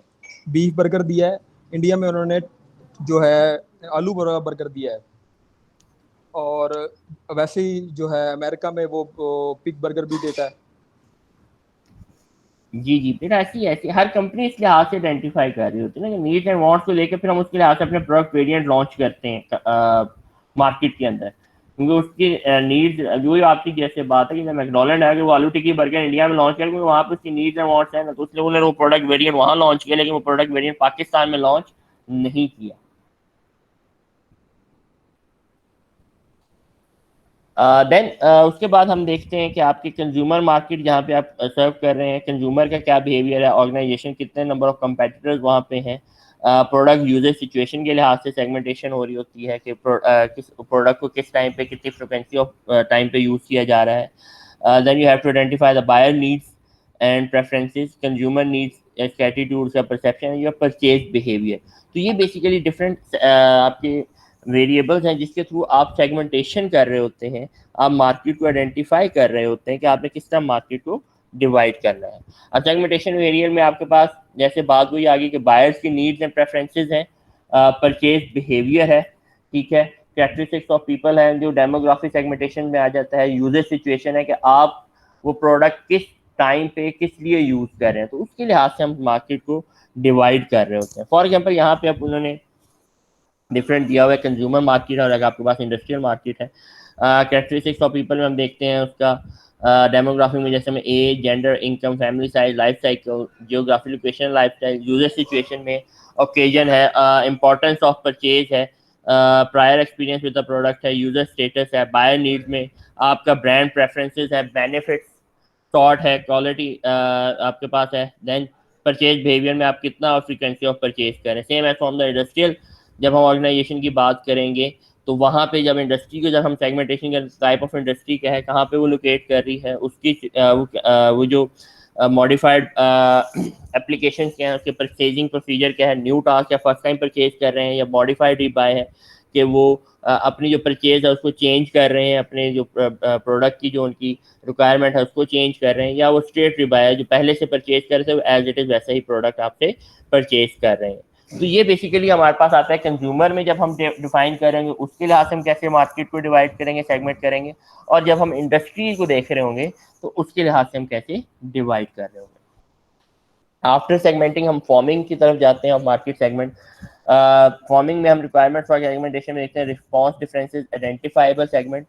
बीफ बर्गर दिया है, इंडिया में उन्होंने जो है आलू बर्गर दिया है, और वैसे ही जो है अमेरिका में वो पिग बर्गर भी देता है। जी जी फिर ऐसी हर कंपनी इस लिहाज से आइडेंटिफाई कर रही होती है ना कि नीड्स एंड वांट्स को लेकर फिर हम उसके लिहाज से अपने प्रोडक्ट वेरिएंट लॉन्च करते हैं मार्केट के अंदर, क्योंकि उसकी नीड्स, जो आपकी जैसे बात है कि जब मैकडोनल्ड है कि वो आलू टिक्की बर्गर इंडिया में लॉन्च किया, क्योंकि वहाँ पे उसकी नीड्स एंड वांट्स है ना, तो इसलिए उन्होंने वो प्रोडक्ट वेरिएंट वहाँ लॉन्च किया, लेकिन वो प्रोडक्ट वेरिएंट पाकिस्तान में लॉन्च नहीं किया। देन उसके बाद हम देखते हैं कि आपकी कंज्यूमर मार्केट जहाँ पे आप सर्व कर रहे हैं, कंज्यूमर का क्या बिहेवियर है, ऑर्गेनाइजेशन कितने नंबर ऑफ कंपेटिटर्स वहाँ पे हैं, प्रोडक्ट यूजर सिचुएशन के लिहाज से सेगमेंटेशन हो रही होती है कि किस प्रोडक्ट को किस टाइम पे कितनी फ्रिक्वेंसी ऑफ टाइम पे यूज़ किया जा रहा है। Then you have to identify the buyer needs and preferences, consumer needs, attitudes का परसेप्शन, या परचेज बिहेवियर। तो ये बेसिकली डिफरेंट आपके वेरिएबल्स हैं जिसके थ्रू आप सेगमेंटेशन कर रहे होते हैं, आप मार्केट को आइडेंटिफाई कर रहे होते हैं कि आपने किस तरह मार्केट को डिवाइड करना है। अब सेगमेंटेशन वेरिएबल में आपके पास जैसे बात हुई आगे कि बायर्स की नीड्स एंड प्रेफरेंसेस हैं, परचेज बिहेवियर है, ठीक है, कैरेक्टरिस्टिक्स ऑफ पीपल है, जो डेमोग्राफिक सेगमेंटेशन में आ जाता है, यूजर सिचुएशन है कि आप वो प्रोडक्ट किस टाइम पे किस लिए यूज कर रहे हैं, तो उसके लिहाज से हम मार्केट को डिवाइड कर रहे होते हैं। फॉर एग्जाम्पल यहाँ पे अब उन्होंने डिफरेंट दिया हुआ है, कंज्यूमर मार्केट है और अगर आपके पास इंडस्ट्रियल मार्केट है। कैरेक्टरिस्टिक्स ऑफ पीपल में हम देखते हैं उसका डेमोग्राफी में जैसे में age, gender, income, family size, life cycle, geography location, life style, user situation में ओकेजन है, इंपॉर्टेंस ऑफ परचेज है, prior experience with the product है, यूजर स्टेटस है, बायर नीड में आपका ब्रांड प्रेफरेंसेस है, बेनिफिट्स शॉर्ट है, क्वालिटी आपके पास है, देन परचेज बिहेवियर में आप कितना और फ्रीक्वेंसी ऑफ परचेज करें। Same as from the industrial, जब हम ऑर्गेनाइजेशन की बात करेंगे तो वहाँ पे जब इंडस्ट्री को जब हम सेगमेंटेशन का टाइप ऑफ इंडस्ट्री क्या है, कहाँ पे वो लोकेट कर रही है, उसकी वो जो मॉडिफाइड एप्लीकेशन क्या है, उसके परचेजिंग प्रोसीजर क्या है, न्यू टास्क या फर्स्ट टाइम परचेज कर रहे हैं, या मॉडिफाइड रीबाय है कि वो अपनी जो परचेज है उसको चेंज कर रहे हैं, अपने जो प्रोडक्ट की जो उनकी रिक्वायरमेंट है उसको चेंज कर रहे हैं, या वो स्ट्रेट रिबाय है जो पहले से परचेज कर रहे थे एज इट इज़ वैसा ही प्रोडक्ट आपसे परचेज कर रहे हैं। तो ये बेसिकली हमारे पास आता है कंज्यूमर में, जब हम डिफाइन करेंगे उसके लिहाज से हम कैसे मार्केट को डिवाइड करेंगे, सेगमेंट करेंगे, और जब हम इंडस्ट्री को देख रहे होंगे तो उसके लिहाज से हम कैसे डिवाइड कर रहे होंगे। आफ्टर सेगमेंटिंग हम फॉर्मिंग की तरफ जाते हैं और मार्केट सेगमेंट। फॉर्मिंग में हम रिक्वायरमेंट्स फॉर सेगमेंटेशन में देखते हैं response differences, identifiable segment,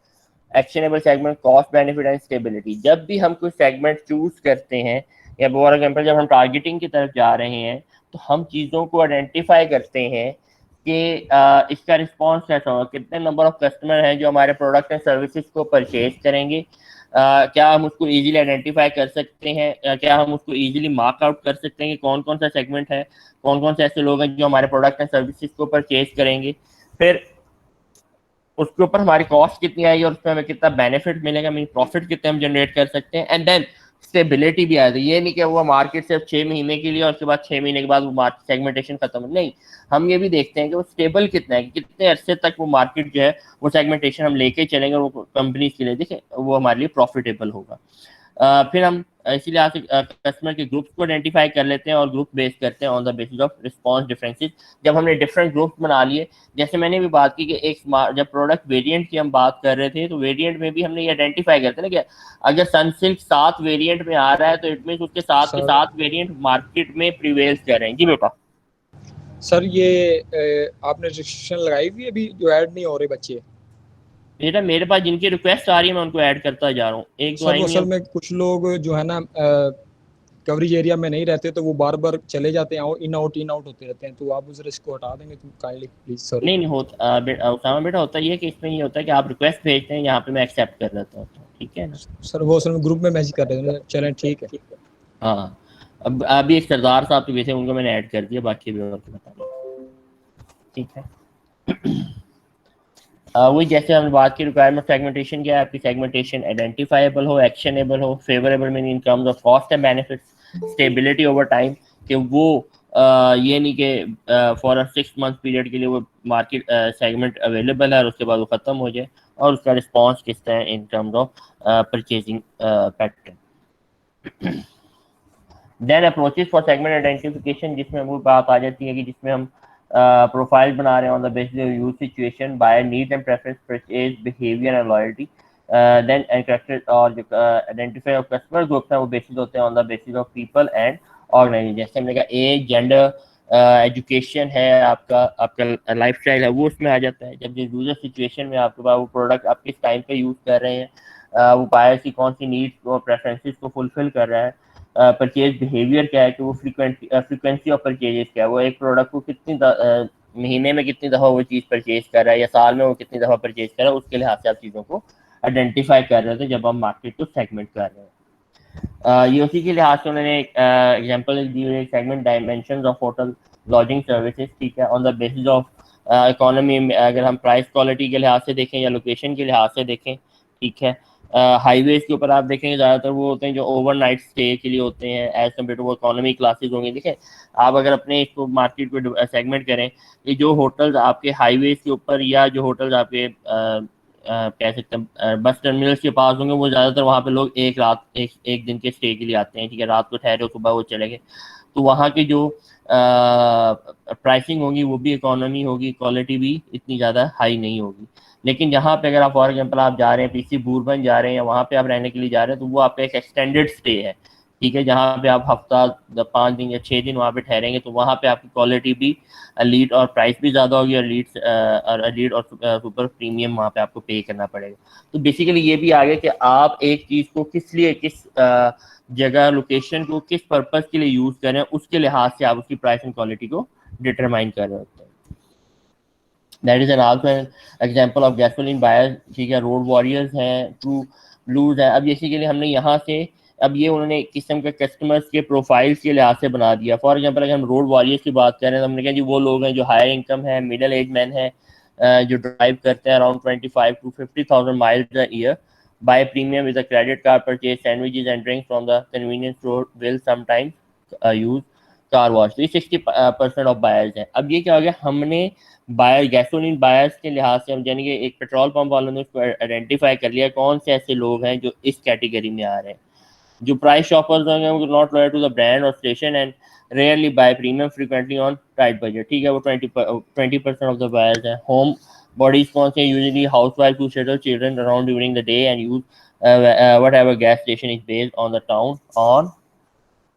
actionable segment, cost benefit and stability. जब भी हम कुछ सेगमेंट चूज करते हैं, या फॉर एग्जाम्पल जब हम टारगेटिंग की तरफ जा रहे हैं, तो हम चीज़ों को आइडेंटिफाई करते हैं कि इसका रिस्पॉन्स कैसा होगा, कितने नंबर ऑफ कस्टमर हैं जो हमारे प्रोडक्ट एंड सर्विसेज को परचेज करेंगे, क्या हम उसको इजीली आइडेंटिफाई कर सकते हैं, क्या हम उसको इजीली मार्क आउट कर सकते हैं कि कौन कौन सा सेगमेंट है, कौन कौन से ऐसे लोग हैं जो हमारे प्रोडक्ट एंड सर्विसेज को परचेज करेंगे, फिर उसके ऊपर हमारी कॉस्ट कितनी आएगी और उसमें हमें कितना बेनिफिट मिलेगा, मीन प्रॉफिट कितने हम जनरेट कर सकते हैं, एंड देन स्टेबिलिटी भी आती है। ये नहीं कि वो मार्केट सिर्फ 6 महीने के लिए और उसके बाद 6 महीने के बाद वो मार्केट सेगमेंटेशन खत्म है, नहीं, हम ये भी देखते हैं कि वो स्टेबल कितना है, कितने अरसे तक वो मार्केट जो है वो सेगमेंटेशन हम लेके चलेंगे, वो कंपनी के लिए देखें वो हमारे लिए प्रॉफिटेबल होगा। फिर हम इसीलिए आप कस्टमर के ग्रुप्स को आइडेंटिफाई कर लेते हैं और ग्रुप बेस करते हैं on the basis of response differences. जब हमने डिफरेंट ग्रुप्स बना लिए, जैसे मैंने भी बात की कि एक जब प्रोडक्ट वेरिएंट की हम बात कर रहे थे, तो वेरिएंट में भी हमने ये आइडेंटिफाई करते हैं ना कि अगर सनसिल्क 7 वेरिएंट में आ रहा है तो इट मीन उसके साथ के 7 वेरिएंट मार्केट में प्रिवेल्स कर रहे हैं। जी बेटा। सर ये आपने रिस्ट्रिक्शन लगाई हुई है अभी जो ऐड नहीं हो रहे बच्चे? बेटा मेरे पास जिनकी रिक्वेस्ट आ रही है मैं उनको ऐड करता जा रहा हूँ। एक दो सर असल में कुछ लोग जो है ना कवरेज एरिया में नहीं रहते तो वो बार बार चले जाते हैं, इन आउट होते रहते हैं, तो आप उस रिस्क को हटा देंगे तो काइंडली प्लीज। सर नहीं होता उसामा बेटा, होता ये कि इसमें ये होता है कि आप रिक्वेस्ट भेजते हैं, यहाँ पे मैं एक्सेप्ट कर लेता हूँ, ठीक है ना सर? वो असल में ग्रुप में मैसेज कर रहे थे। चलें ठीक है। हाँ, अब अभी एक सरदार साहब तो वैसे उनको मैंने ऐड कर दिया, बाकी भी और बता दें, ठीक है। वही जैसे हमने बात की रिक्वायरमेंट सेगमेंटेशन क्या है, आपकी सेगमेंटेशन आइडेंटिफाइबल हो, एक्शनेबल हो, favourable mean in terms of cost and benefits, stability over time, कि वो ये नहीं कि फॉर 6 मंथ पीरियड के लिए वो मार्केट सेगमेंट अवेलेबल है और उसके बाद वो ख़त्म हो जाए, और उसका रिस्पॉन्स किस तरह in terms of purchasing pattern. Then approaches for segment identification, जिसमें वो बात आ जाती है कि जिसमें हम प्रोफाइल बना रहे हैं on the basis of use situation, buyer need and preference, purchase behaviour and loyalty, then character और जो आइडेंटिफाई ऑफ कस्टमर ग्रुप्स हैं वो बेसिस होते हैं on the basis of people and organization. जैसे हमने कहा एज, जेंडर, एजुकेशन है, आपका लाइफ स्टाइल है, वो उसमें आ जाता है। जब यूजर सिचुएशन में आपके पास वो प्रोडक्ट आप किस टाइम पे यूज़ कर रहे हैं, वो बायर की कौन सी नीड्स को प्रेफरेंसेस को फुलफिल कर रहा है, परचेज बिहेवियर क्या है कि वो फ्रीक्वेंसी ऑफ परचेजेस क्या है, वो एक प्रोडक्ट को कितनी महीने में कितनी दफ़ा वो चीज़ परचेज कर रहा है या साल में वो कितनी दफ़ा परचेज कर रहा है, उसके लिहाज से आप चीज़ों को आइडेंटिफाई कर रहे थे जब हम मार्केट को सेगमेंट कर रहे हैं। ये उसी के लिहाज से उन्होंने एक एग्जाम्पल दी हुई, segment dimensions of hotel lodging services, ठीक है, on the basis of economy में अगर हम प्राइस क्वालिटी के लिहाज से देखें या लोकेशन के लिहाज से देखें, ठीक है। हाईवेज के ऊपर आप देखेंगे ज़्यादातर वो होते हैं जो ओवरनाइट स्टे के लिए होते हैं, एज कम्पेयर टू वो इकोनॉमी क्लासेज होंगे। देखें आप अगर अपने इसको मार्केट को सेगमेंट करें, ये जो होटल्स आपके हाईवेज के ऊपर या जो होटल्स आपके कह सकते हैं बस टर्मिनल्स के पास होंगे, वो ज़्यादातर वहाँ पे लोग एक दिन के स्टे के लिए आते हैं, ठीक है, रात को ठहरे सुबह वो चले गए, तो वहाँ की जो प्राइसिंग होगी वो भी इकोनॉमी होगी, क्वालिटी भी इतनी ज़्यादा हाई नहीं होगी। लेकिन जहाँ पे अगर आप फॉर एग्जांपल आप जा रहे हैं पीसी बूरबन जा रहे हैं या वहाँ पे आप रहने के लिए जा रहे हैं, तो वो आपका एक एक्सटेंडेड स्टे है, ठीक है, जहाँ पे आप हफ्ता 5 दिन या 6 दिन वहाँ पे ठहरेंगे तो वहाँ पे आपकी क्वालिटी भी लीड और प्राइस भी ज़्यादा होगी, और लीड और सुपर प्रीमियम वहाँ पे आपको पे करना पड़ेगा। तो बेसिकली ये भी आ गया कि आप एक चीज़ को किस लिए, किस जगह, लोकेशन को किस पर्पज़ के लिए यूज़ कर रहे हैं, उसके लिहाज से आप उसकी प्राइस एंड क्वालिटी को डिटरमाइन कर रहे होते हैं। That is an also an example of gasoline buyers. ठीक है, रोड वॉरियर्स हैं, ट्रू ब्लूज है। अब बेसिकली हमने यहाँ से, अब ये उन्होंने किस्म के कस्टमर्स के प्रोफाइल्स के लिहाज से बना दिया। फॉर एग्जांपल अगर हम रोड वॉरियर्स की बात करें तो हमने कहा जी वो लोग हैं जो हायर इनकम है, मिडिल एज मैन है, जो ड्राइव करते हैं around 25 to 50,000 miles a year, buy premium with a credit card purchase sandwiches and drinks from the convenience store, will sometimes use car wash. तो ये 60% ऑफ बायर्स हैं। अब ये क्या हो गया, हमने बायर गैसोलीन बायर्स के लिहाज से हम यानी कि एक पेट्रोल पंप वालों ने उसको आइडेंटिफाई कर लिया कौन से ऐसे लोग हैं जो इस कैटेगरी में आ रहे हैं। जो प्राइस शॉपर्स होंगे वो not loyal to the brand और station and rarely buy premium frequently on tight budget. ठीक है, वो 20% ऑफ द बायर्स हैं। होम बॉडीज कौन से, usually housewife who schedule children around during the day and use whatever gas station is based on the town on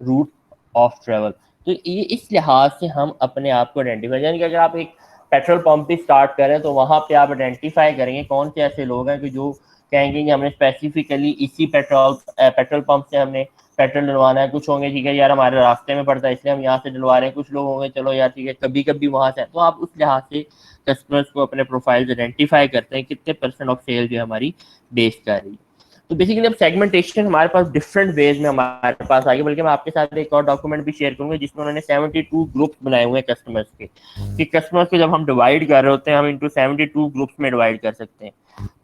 route of travel. तो ये इस लिहाज से हम अपने आप को आइडेंटिफाई, यानी कि अगर आप एक पेट्रोल पंप भी स्टार्ट करें तो वहाँ पे आप आइडेंटिफाई करेंगे कौन से ऐसे लोग हैं कि जो कहेंगे कि हमने स्पेसिफिकली इसी पेट्रोल पंप से हमने पेट्रोल डलवाना है। कुछ होंगे ठीक है यार हमारे रास्ते में पड़ता है इसलिए हम यहाँ से डलवा रहे हैं, कुछ लोग होंगे चलो यार ठीक है कभी कभी वहाँ से। तो आप उस लिहाज से कस्टमर्स को अपने प्रोफाइल्स आइडेंटिफाई करते हैं कितने % ऑफ सेल जो हमारी बेस कर रही है। तो बेसिकली अब सेगमेंटेशन हमारे पास डिफरेंट वेज में हमारे पास आ गई, बल्कि मैं आपके साथ एक और डॉक्यूमेंट भी शेयर करूंगा जिसमें उन्होंने 72 ग्रुप्स बनाए हुए हैं कस्टमर्स के, कि कस्टमर्स को जब हम डिवाइड कर रहे होते हैं हम इनटू 72 ग्रुप्स में डिवाइड कर सकते हैं।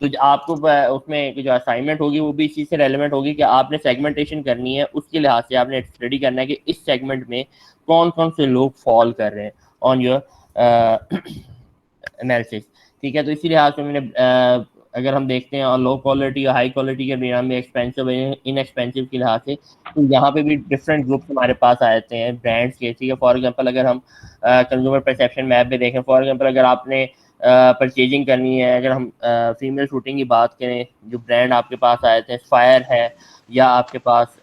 तो आपको उसमें जो असाइनमेंट होगी वो भी इसी से रेलेवेंट होगी कि आपने सेगमेंटेशन करनी है, उसके लिहाज से आपने स्टडी करना है कि इस सेगमेंट में कौन कौन से लोग फॉल कर रहे हैं ऑन योर एनालिसिस। ठीक है, तो इसी लिहाज से मैंने अगर हम देखते हैं और लो क्वालिटी और हाई क्वालिटी के बिना में एक्सपेंसिव इनएक्सपेंसिव के लिहाज से, तो यहाँ पे भी डिफरेंट ग्रुप्स हमारे पास आ जाते हैं ब्रांड्स के। ठीक है, फॉर एग्जांपल अगर हम कंज्यूमर परसेप्शन मैप पे देखें, फॉर एग्जांपल अगर आपने परचेजिंग करनी है, अगर हम फीमेल शूटिंग की बात करें, जो ब्रांड आपके पास आए थे फायर है या आपके पास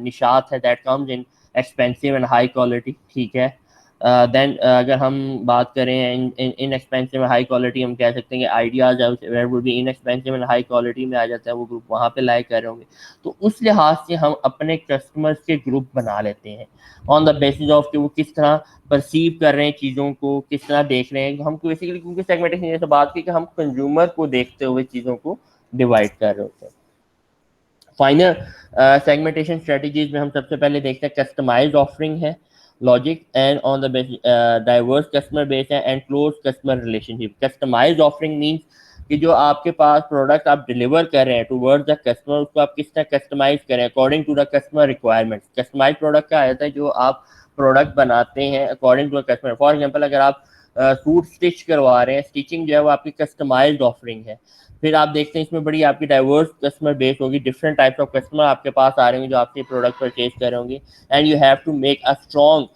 निशात है, that comes in expensive and high quality. ठीक है, देन अगर हम बात करें in expensive and high quality, हम कह सकते हैं कि ideas where would be in expensive and high quality में आ जाता है, वो ग्रुप वहाँ पे लाइक कर रहे होंगे। तो उस लिहाज से हम अपने कस्टमर्स के ग्रुप बना लेते हैं ऑन द बेसिस ऑफ कि वो किस तरह परसीव कर रहे हैं चीज़ों को, किस तरह देख रहे हैं। हम बेसिकली क्योंकि सेगमेंटेशन जैसे बात की कि हम कंज्यूमर को देखते हुए चीज़ों को डिवाइड कर रहे होते हैं। फाइनल सेगमेंटेशन स्ट्रेटजीज में हम सबसे पहले देखते हैं कस्टमाइज्ड ऑफरिंग है, logic and on the diverse customer base है and close customer relationship. Customized offering means कि जो आपके पास प्रोडक्ट आप डिलीवर कर रहे हैं टुवर्ड्स द कस्टमर, उसको आप किस तरह कस्टमाइज करें according to the customer requirements. Customize product का आता है जो आप प्रोडक्ट बनाते हैं according to the customer. For example अगर आप सूट स्टिच करवा रहे हैं, स्टिचिंग जो है वो आपकी कस्टमाइज्ड ऑफरिंग है। फिर आप देखते हैं इसमें बड़ी आपकी डाइवर्स कस्टमर बेस होगी, डिफरेंट टाइप्स ऑफ कस्टमर आपके पास आ रहे होंगे जो आपसे प्रोडक्ट परचेज कर रहे होंगे, and you have to make a strong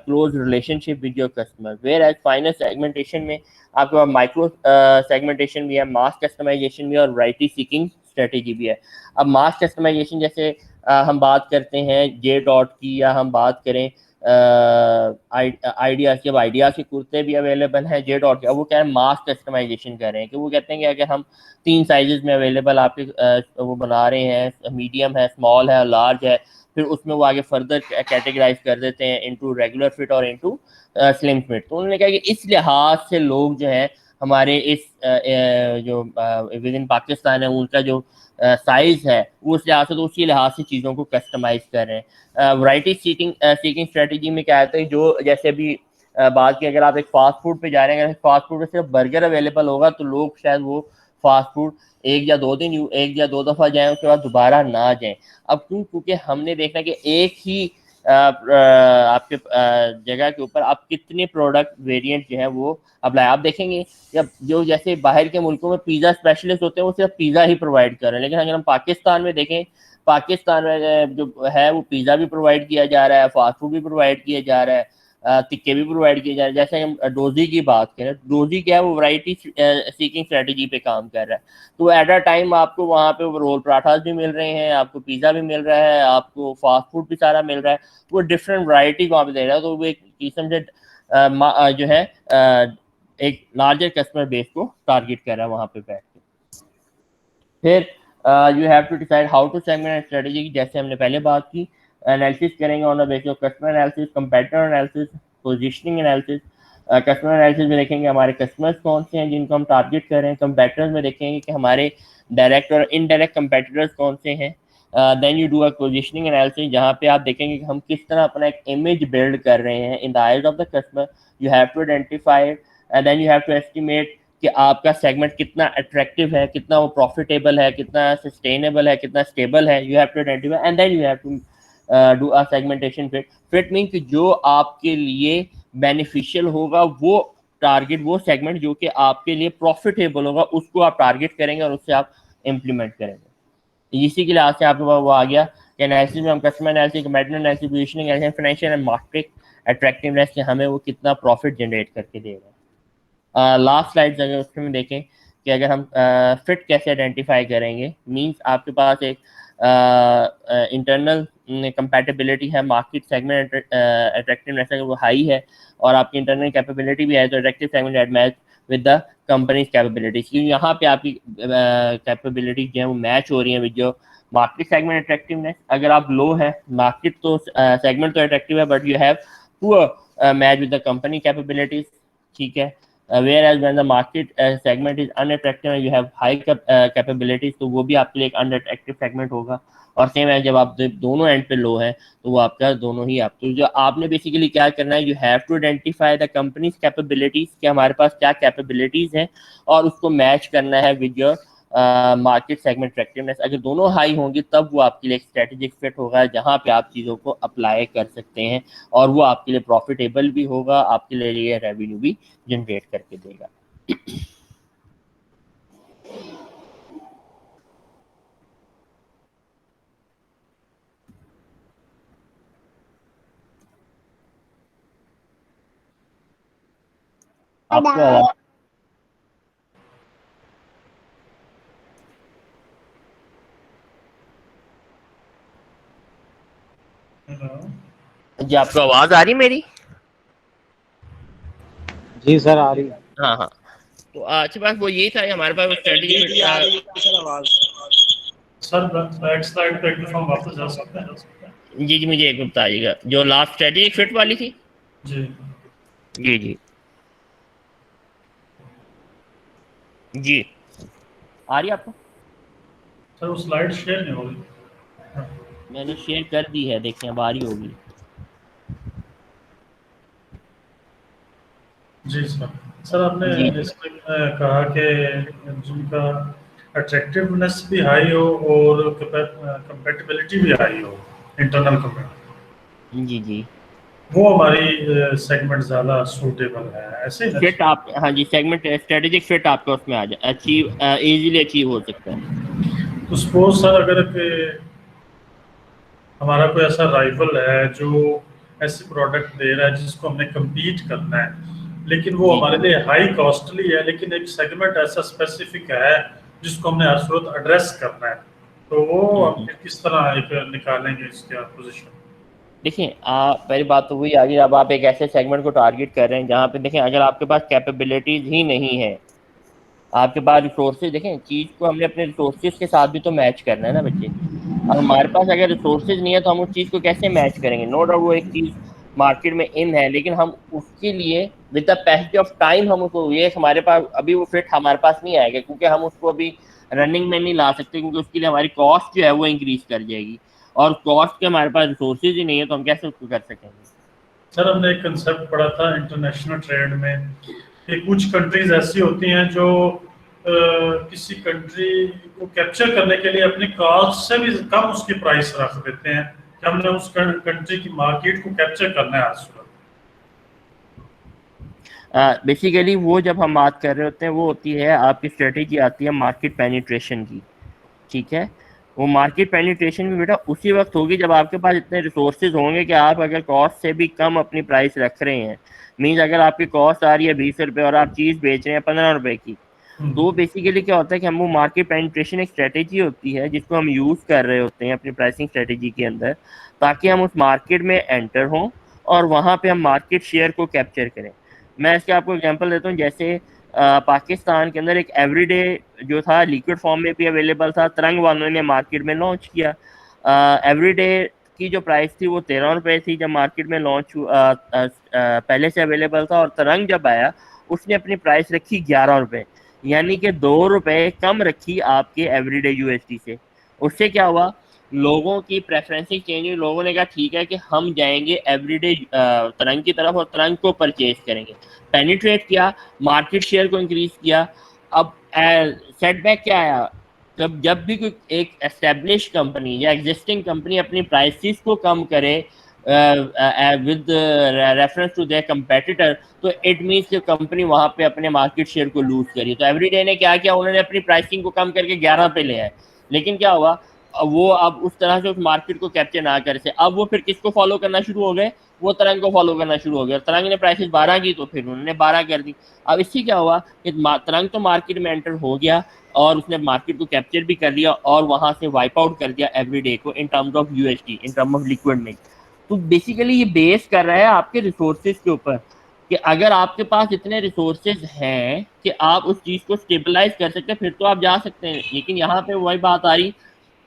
close relationship with your customer. Whereas final segmentation में आपके पास माइक्रो सेगमेंटेशन भी है, मास कस्टमाइजेशन भी है और वैरायटी सीकिंग स्ट्रेटेजी भी है। अब मास कस्टमाइजेशन जैसे हम बात करते हैं जे डॉट की, या हम बात करें आइडियाज की, अब आइडियाज के कुर्ते भी अवेलेबल हैं जे डॉट के। अब वो क्या है मास कस्टमाइजेशन कर रहे हैं कि वो कहते हैं कि अगर हम 3 साइजेस में अवेलेबल आपके वो बना रहे हैं, मीडियम है, स्मॉल है और लार्ज है, फिर उसमें वो आगे फर्दर कैटेगराइज कर देते हैं इनटू रेगुलर फिट और इनटू स्लिम फिट। तो उन्होंने कहा कि इस लिहाज से लोग जो है हमारे इस जो विद इन पाकिस्तान है उनका जो साइज है वो उस लिहाज से, तो उसी लिहाज से चीज़ों को कस्टमाइज कर रहे हैं। वैरायटी सीकिंग स्ट्रेटजी में क्या आता है, जो जैसे अभी बात की अगर आप एक फास्ट फूड पे जा रहे हैं, अगर फास्ट फूड में सिर्फ बर्गर अवेलेबल होगा तो लोग शायद वो फास्ट फूड एक या दो दफ़ा जाएं, उसके बाद दोबारा ना जाएं। अब क्योंकि हमने देखना कि एक ही आपके जगह के ऊपर आप कितने प्रोडक्ट वेरिएंट जो है वो अप्लाई। आप देखेंगे जब जो जैसे बाहर के मुल्कों में पिज़्ज़ा स्पेशलिस्ट होते हैं वो सिर्फ पिज़्ज़ा ही प्रोवाइड कर रहे हैं, लेकिन अगर हम पाकिस्तान में देखें, पाकिस्तान में जो है वो पिज़्ज़ा भी प्रोवाइड किया जा रहा है, फास्ट फूड भी प्रोवाइड किया जा रहा है, तिक्के भी प्रोवाइड किए जा रहे हैं। जैसे हम डोजी की बात करें, डोजी क्या है, वो वैरायटी सीकिंग स्ट्रेटजी पे काम कर रहा है। तो एट अ टाइम आपको वहाँ पे रोल पराठास भी मिल रहे हैं, आपको पिज़्ज़ा भी मिल रहा है, आपको फास्ट फूड भी सारा मिल रहा है, वो डिफरेंट वैरायटी वहाँ पे दे रहा है। तो वो एक किस्म से जो है एक लार्जर कस्टमर बेस को टारगेट कर रहा है वहाँ पे बैठ के। फिर you have to decide how to segment strategy, जैसे हमने पहले बात की। एनालिसिस करेंगे on the basis of customer analysis, competitor analysis, positioning analysis. Customer analysis में देखेंगे हमारे कस्टमर्स कौन से हैं जिनको हम टारगेट कर रहे हैं। कंपेटिटर्स में देखेंगे कि हमारे डायरेक्ट और इनडायरेक्ट कंपेटिटर्स कौन से हैं। Then you do a positioning analysis, जहाँ पे आप देखेंगे कि हम किस तरह अपना एक इमेज बिल्ड कर रहे हैं in the eyes of the customer. You have to identify and then you have to estimate कि आपका सेगमेंट कितना अट्रैक्टिव है, कितना वो प्रॉफिटेबल है, कितना सस्टेनेबल है, कितना स्टेबल है। You have to identify and then you have to do a segmentation fit. Fit mean कि जो आपके लिए बेनिफिशियल होगा वो टारगेट, वो सेगमेंट जो कि आपके लिए प्रॉफिटेबल होगा, उसको आप टारगेट करेंगे और उससे आप इम्प्लीमेंट करेंगे। इसी के लिहाज से आपके पास वो आ गया कि एनालिसिस में हम customer analysis, competitor analysis, positioning analysis, financial and market attractiveness कि हमें वो कितना प्रॉफिट जनरेट करके देगा। लास्ट स्लाइड अगर उसमें देखें कि अगर हम फिट कैसे आइडेंटिफाई करेंगे, मींस आपके पास एक इंटरनल कंपैटिबिलिटी है, मार्केट सेगमेंट अट्रैक्टिवनेस अगर वो हाई है और आपकी इंटरनल कैपेबिलिटी भी है तो attractive segment at match with the company's capabilities. क्योंकि यहाँ पे आपकी कैपेबिलिटी जो है वो मैच हो रही है विद जो मार्केट सेगमेंट अट्रैक्टिवनेस। अगर आप लो है, मार्केट तो सेगमेंट तो अट्रैक्टिव है but you have poor match with the company capabilities, ठीक है। Whereas when the market segment is unattractive and you have high capabilities, तो वो भी आपके लिए एक unattractive segment होगा। और सेम है जब आप दोनों एंड पे लो है तो वो आपका दोनों ही आप, तो जो आपने बेसिकली क्या करना है, you have to identify the company's capabilities कि हमारे पास क्या कैपेबिलिटीज हैं और उसको मैच करना है with your market segment attractiveness. अगर दोनों हाई होंगी तब वो आपके लिए एक स्ट्रेटेजिक फिट होगा जहाँ पे आप चीज़ों को अप्लाई कर सकते हैं और वो आपके लिए प्रॉफिटेबल भी होगा, आपके लिए रेवेन्यू भी जनरेट करके देगा। आपको जी आपको आवाज आ रही मेरी? जी सर आ रही है। हाँ हाँ, तो अच्छी बात वो ये था हमारे पास स्ट्रेटजी सर बैक स्लाइड पे एक दफा वापस जा सकते हैं? जी मुझे एक बताइएगा जो लास्ट स्ट्रेटजी फिट वाली थी। जी जी जी आ रही है आपको? सर वो स्लाइड शेयर नहीं हो रही। मैंने शेयर कर दी है, देखें अब आ रही होगी। जी सर आपने इसमें कहा कि जिनका अट्रैक्टिवनेस भी हाई हो और कंपैटिबिलिटी भी हाई हो, इंटरनल कंपैटिबिलिटी, जी वो हमारी सेगमेंट ज़्यादा सूटेबल है, ऐसे ही फिट आप, हाँ जी, सेगमेंट स्ट्रेटेजिक फिट आपका उसमें आ जाए, अचीव इजीली अचीव हो सकता है। तो सपोज सर अगर हमारा कोई ऐसा राइवल है जो ऐसे प्रोडक्ट दे रहा है जिसको हमने कम्पीट करना है, लेकिन वो हमारे लिए हाई कॉस्टली है, लेकिन एक सेगमेंट ऐसा स्पेसिफिक है जिसको हमने हर सूरत एड्रेस करना है, तो वो हम किस तरह एक निकालेंगे इसका पोजीशन? देखिए पहली बात तो वही आ गई, अब आप एक ऐसे सेगमेंट को टारगेट कर रहे हैं जहाँ पे देखें अगर आपके पास कैपेबिलिटीज ही नहीं है, आपके पास रिसोर्सेज, देखें चीज़ को हमने अपने रिसोर्सेज के साथ भी तो मैच करना है ना बच्चे। अब हमारे पास अगर रिसोर्सेज नहीं है तो हम उस चीज़ को कैसे मैच करेंगे? नो डाउट वो एक चीज़ मार्केट में इन है, लेकिन हम उसके लिए with the passage of time हम उसको, ये हमारे पास अभी वो फिट हमारे पास नहीं आएगा क्योंकि हम उसको अभी रनिंग में नहीं ला सकते, क्योंकि उसके लिए हमारी कॉस्ट जो है वो इंक्रीज कर जाएगी और कॉस्ट के हमारे पास रिसोर्सेज ही नहीं है तो हम कैसे उसको कर सकेंगे? सर हमने एक कंसेप्ट पढ़ा था इंटरनेशनल ट्रेड में कि कुछ कंट्रीज ऐसी होती हैं जो किसी कंट्री को कैप्चर करने के लिए अपनी कॉस्ट से भी कम उसकी प्राइस रख देते हैं कि हमने उस कंट्री की मार्केट को कैप्चर करना है हर सूरत। बेसिकली वो जब हम बात कर रहे होते हैं वो होती है आपकी स्ट्रेटेजी आती है मार्केट पेनिट्रेशन की, ठीक है। वो मार्केट पेनिट्रेशन भी बेटा उसी वक्त होगी जब आपके पास इतने रिसोर्सेज होंगे कि आप अगर कॉस्ट से भी कम अपनी प्राइस रख रहे हैं। मीन्स अगर आपकी कॉस्ट आ रही है 20 रुपये और आप चीज़ बेच रहे हैं 15 रुपये की, तो बेसिकली क्या होता है कि हम वो मार्केट पेनिट्रेशन एक स्ट्रेटेजी होती है जिसको हम यूज़ कर रहे होते हैं अपनी प्राइसिंग स्ट्रेटेजी के अंदर, ताकि हम उस मार्केट में एंटर हों और वहाँ पे हम मार्केट शेयर को कैप्चर करें। मैं इसके आपको एग्जांपल देता हूँ, जैसे पाकिस्तान के अंदर एक एवरीडे जो था लिक्विड फॉर्म में भी अवेलेबल था, तरंग वालों ने मार्केट में लॉन्च किया। एवरीडे की जो प्राइस थी वो 13 रुपये थी जब मार्केट में लॉन्च पहले से अवेलेबल था, और तरंग जब आया उसने अपनी प्राइस रखी 11 रुपये, यानी कि 2 रुपये कम रखी आपके एवरीडे यूएसडी से। उससे क्या हुआ, लोगों की प्रेफरेंसेस चेंज हुई, लोगों ने कहा ठीक है कि हम जाएंगे एवरीडे तरंग की तरफ और तरंग को परचेज करेंगे। पेनिट्रेट किया, मार्केट शेयर को इंक्रीज किया। अब सेटबैक क्या आया, जब भी कोई एक एस्टेब्लिश कंपनी या एग्जिस्टिंग कंपनी अपनी प्राइसेस को कम करे with reference to their competitor, तो इट मीन्स कि कंपनी वहां पे अपने मार्केट शेयर को लूज करी। तो एवरीडे ने क्या किया, उन्होंने अपनी प्राइसिंग को कम करके 11 पे ले आए, लेकिन क्या हुआ, वो अब उस तरह से उस मार्केट को कैप्चर ना कर से, अब वो फिर किसको फॉलो करना शुरू हो गए, वो तरंग को फॉलो करना शुरू हो गया। तरंग ने प्राइसेस 12 की तो फिर उन्होंने 12 कर दी। अब इससे क्या हुआ कि तरंग तो मार्केट में एंटर हो गया और उसने मार्केट को कैप्चर भी कर लिया और वहां से वाइप आउट कर दिया एवरीडे को इन terms of USD, in term of liquid milk. तो बेसिकली ये बेस कर रहा है आपके रिसोर्सेज के ऊपर कि अगर आपके पास इतने रिसोर्सेज हैं कि आप उस चीज़ को स्टेबलाइज कर सकते हैं, फिर तो आप जा सकते हैं। लेकिन यहाँ पे वही बात आ रही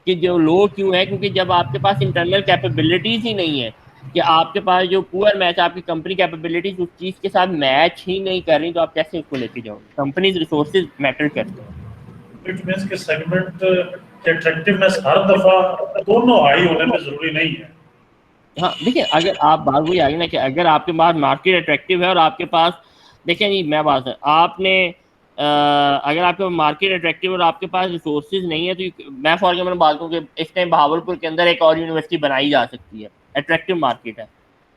कि जो लो क्यों है, क्योंकि जब आपके पास इंटरनल कैपेबिलिटीज ही नहीं है, कि आपके पास जो पुअर मैच आपकी कंपनी कैपेबिलिटीज उस चीज़ के साथ मैच ही नहीं कर रही, तो आप कैसे उसको लेके जाओगे। कंपनीज रिसोर्सेज मैटर करते हैं। इट मींस कि सेगमेंट की अट्रैक्टिवनेस हर दफा दोनों हाई होने पे जरूरी नहीं है। हाँ देखिए, अगर आप बात वही आ गई ना कि अगर आपके पास मार्केट अट्रैक्टिव है और आपके पास, देखिए जी मैं बात है, आपने अगर आपके मार्केट अट्रैक्टिव और आपके पास रिसोर्सेज नहीं है, तो मैं फॉर एग्जाम्पल बात करूँ कि इस टाइम बहावलपुर के अंदर एक और यूनिवर्सिटी बनाई जा सकती है, अट्रैक्टिव मार्केट है।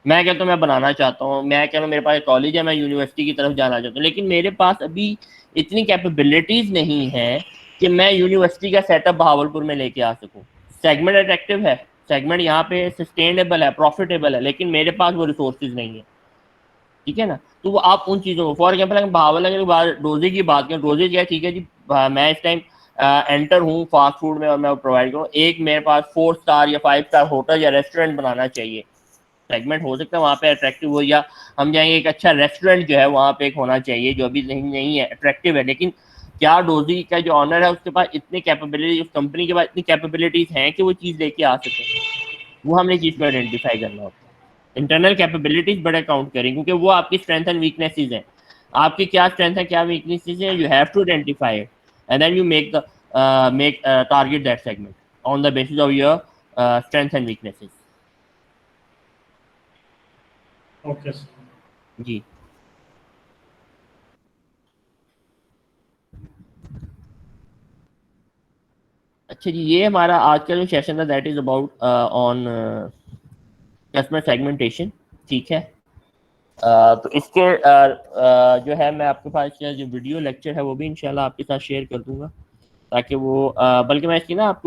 मैं कहता हूँ मैं बनाना चाहता हूँ, मैं कह रहा हूँ मेरे पास कॉलेज है, मैं यूनिवर्सिटी की तरफ जाना चाहता हूँ, लेकिन मेरे पास अभी इतनी कैपेबिलिटीज नहीं है कि मैं यूनिवर्सिटी का सेटअप बहावलपुर में लेके आ सकूँ। सेगमेंट अट्रैक्टिव है, सेगमेंट यहाँ पे सस्टेनेबल है, प्रॉफिटेबल है, लेकिन मेरे पास वो रिसोर्सेज नहीं है, ठीक है ना। तो वो आप उन चीज़ों को, फॉर एग्जाम्पल अगर बहावलपुर की डोजे की बात करें, डोजे क्या, ठीक है जी, मैं इस टाइम एंटर हूँ फास्ट फूड में और मैं प्रोवाइड करूँ, एक मेरे पास 4 स्टार या 5 स्टार होटल या रेस्टोरेंट बनाना चाहिए, सेगमेंट हो सकता है वहाँ पे अट्रैक्टिव हो, या हम जाएंगे एक अच्छा रेस्टोरेंट जो है वहाँ पे एक होना चाहिए जो अभी नहीं है, अट्रैक्टिव है। लेकिन क्या डोजी का जो ऑनर है उसके पास इतनी कैपेबिलिटी, उस कंपनी के पास इतनी कैपेबिलिटीज हैं कि वो चीज़ लेके आ सके, वो हमने चीज़ को आइडेंटिफाई करना होता है। इंटरनल कैपेबिलिटीज बड़े काउंट करें, क्योंकि वो आपकी स्ट्रेंथ एंड वीकनेसेस हैं, आपकी क्या स्ट्रेंथ है क्या वीकनेसेस हैं, you have to identify it and then you make target that segment on the basis of your strength and weaknesses. Okay जी अच्छा जी, ये हमारा आज का जो सेशन था that is about on customer segmentation, ठीक है। तो इसके जो है मैं आपके पास जो वीडियो लेक्चर है वो भी इंशाल्लाह आपके साथ शेयर कर दूंगा, ताकि वो बल्कि मैं इसकी ना आपको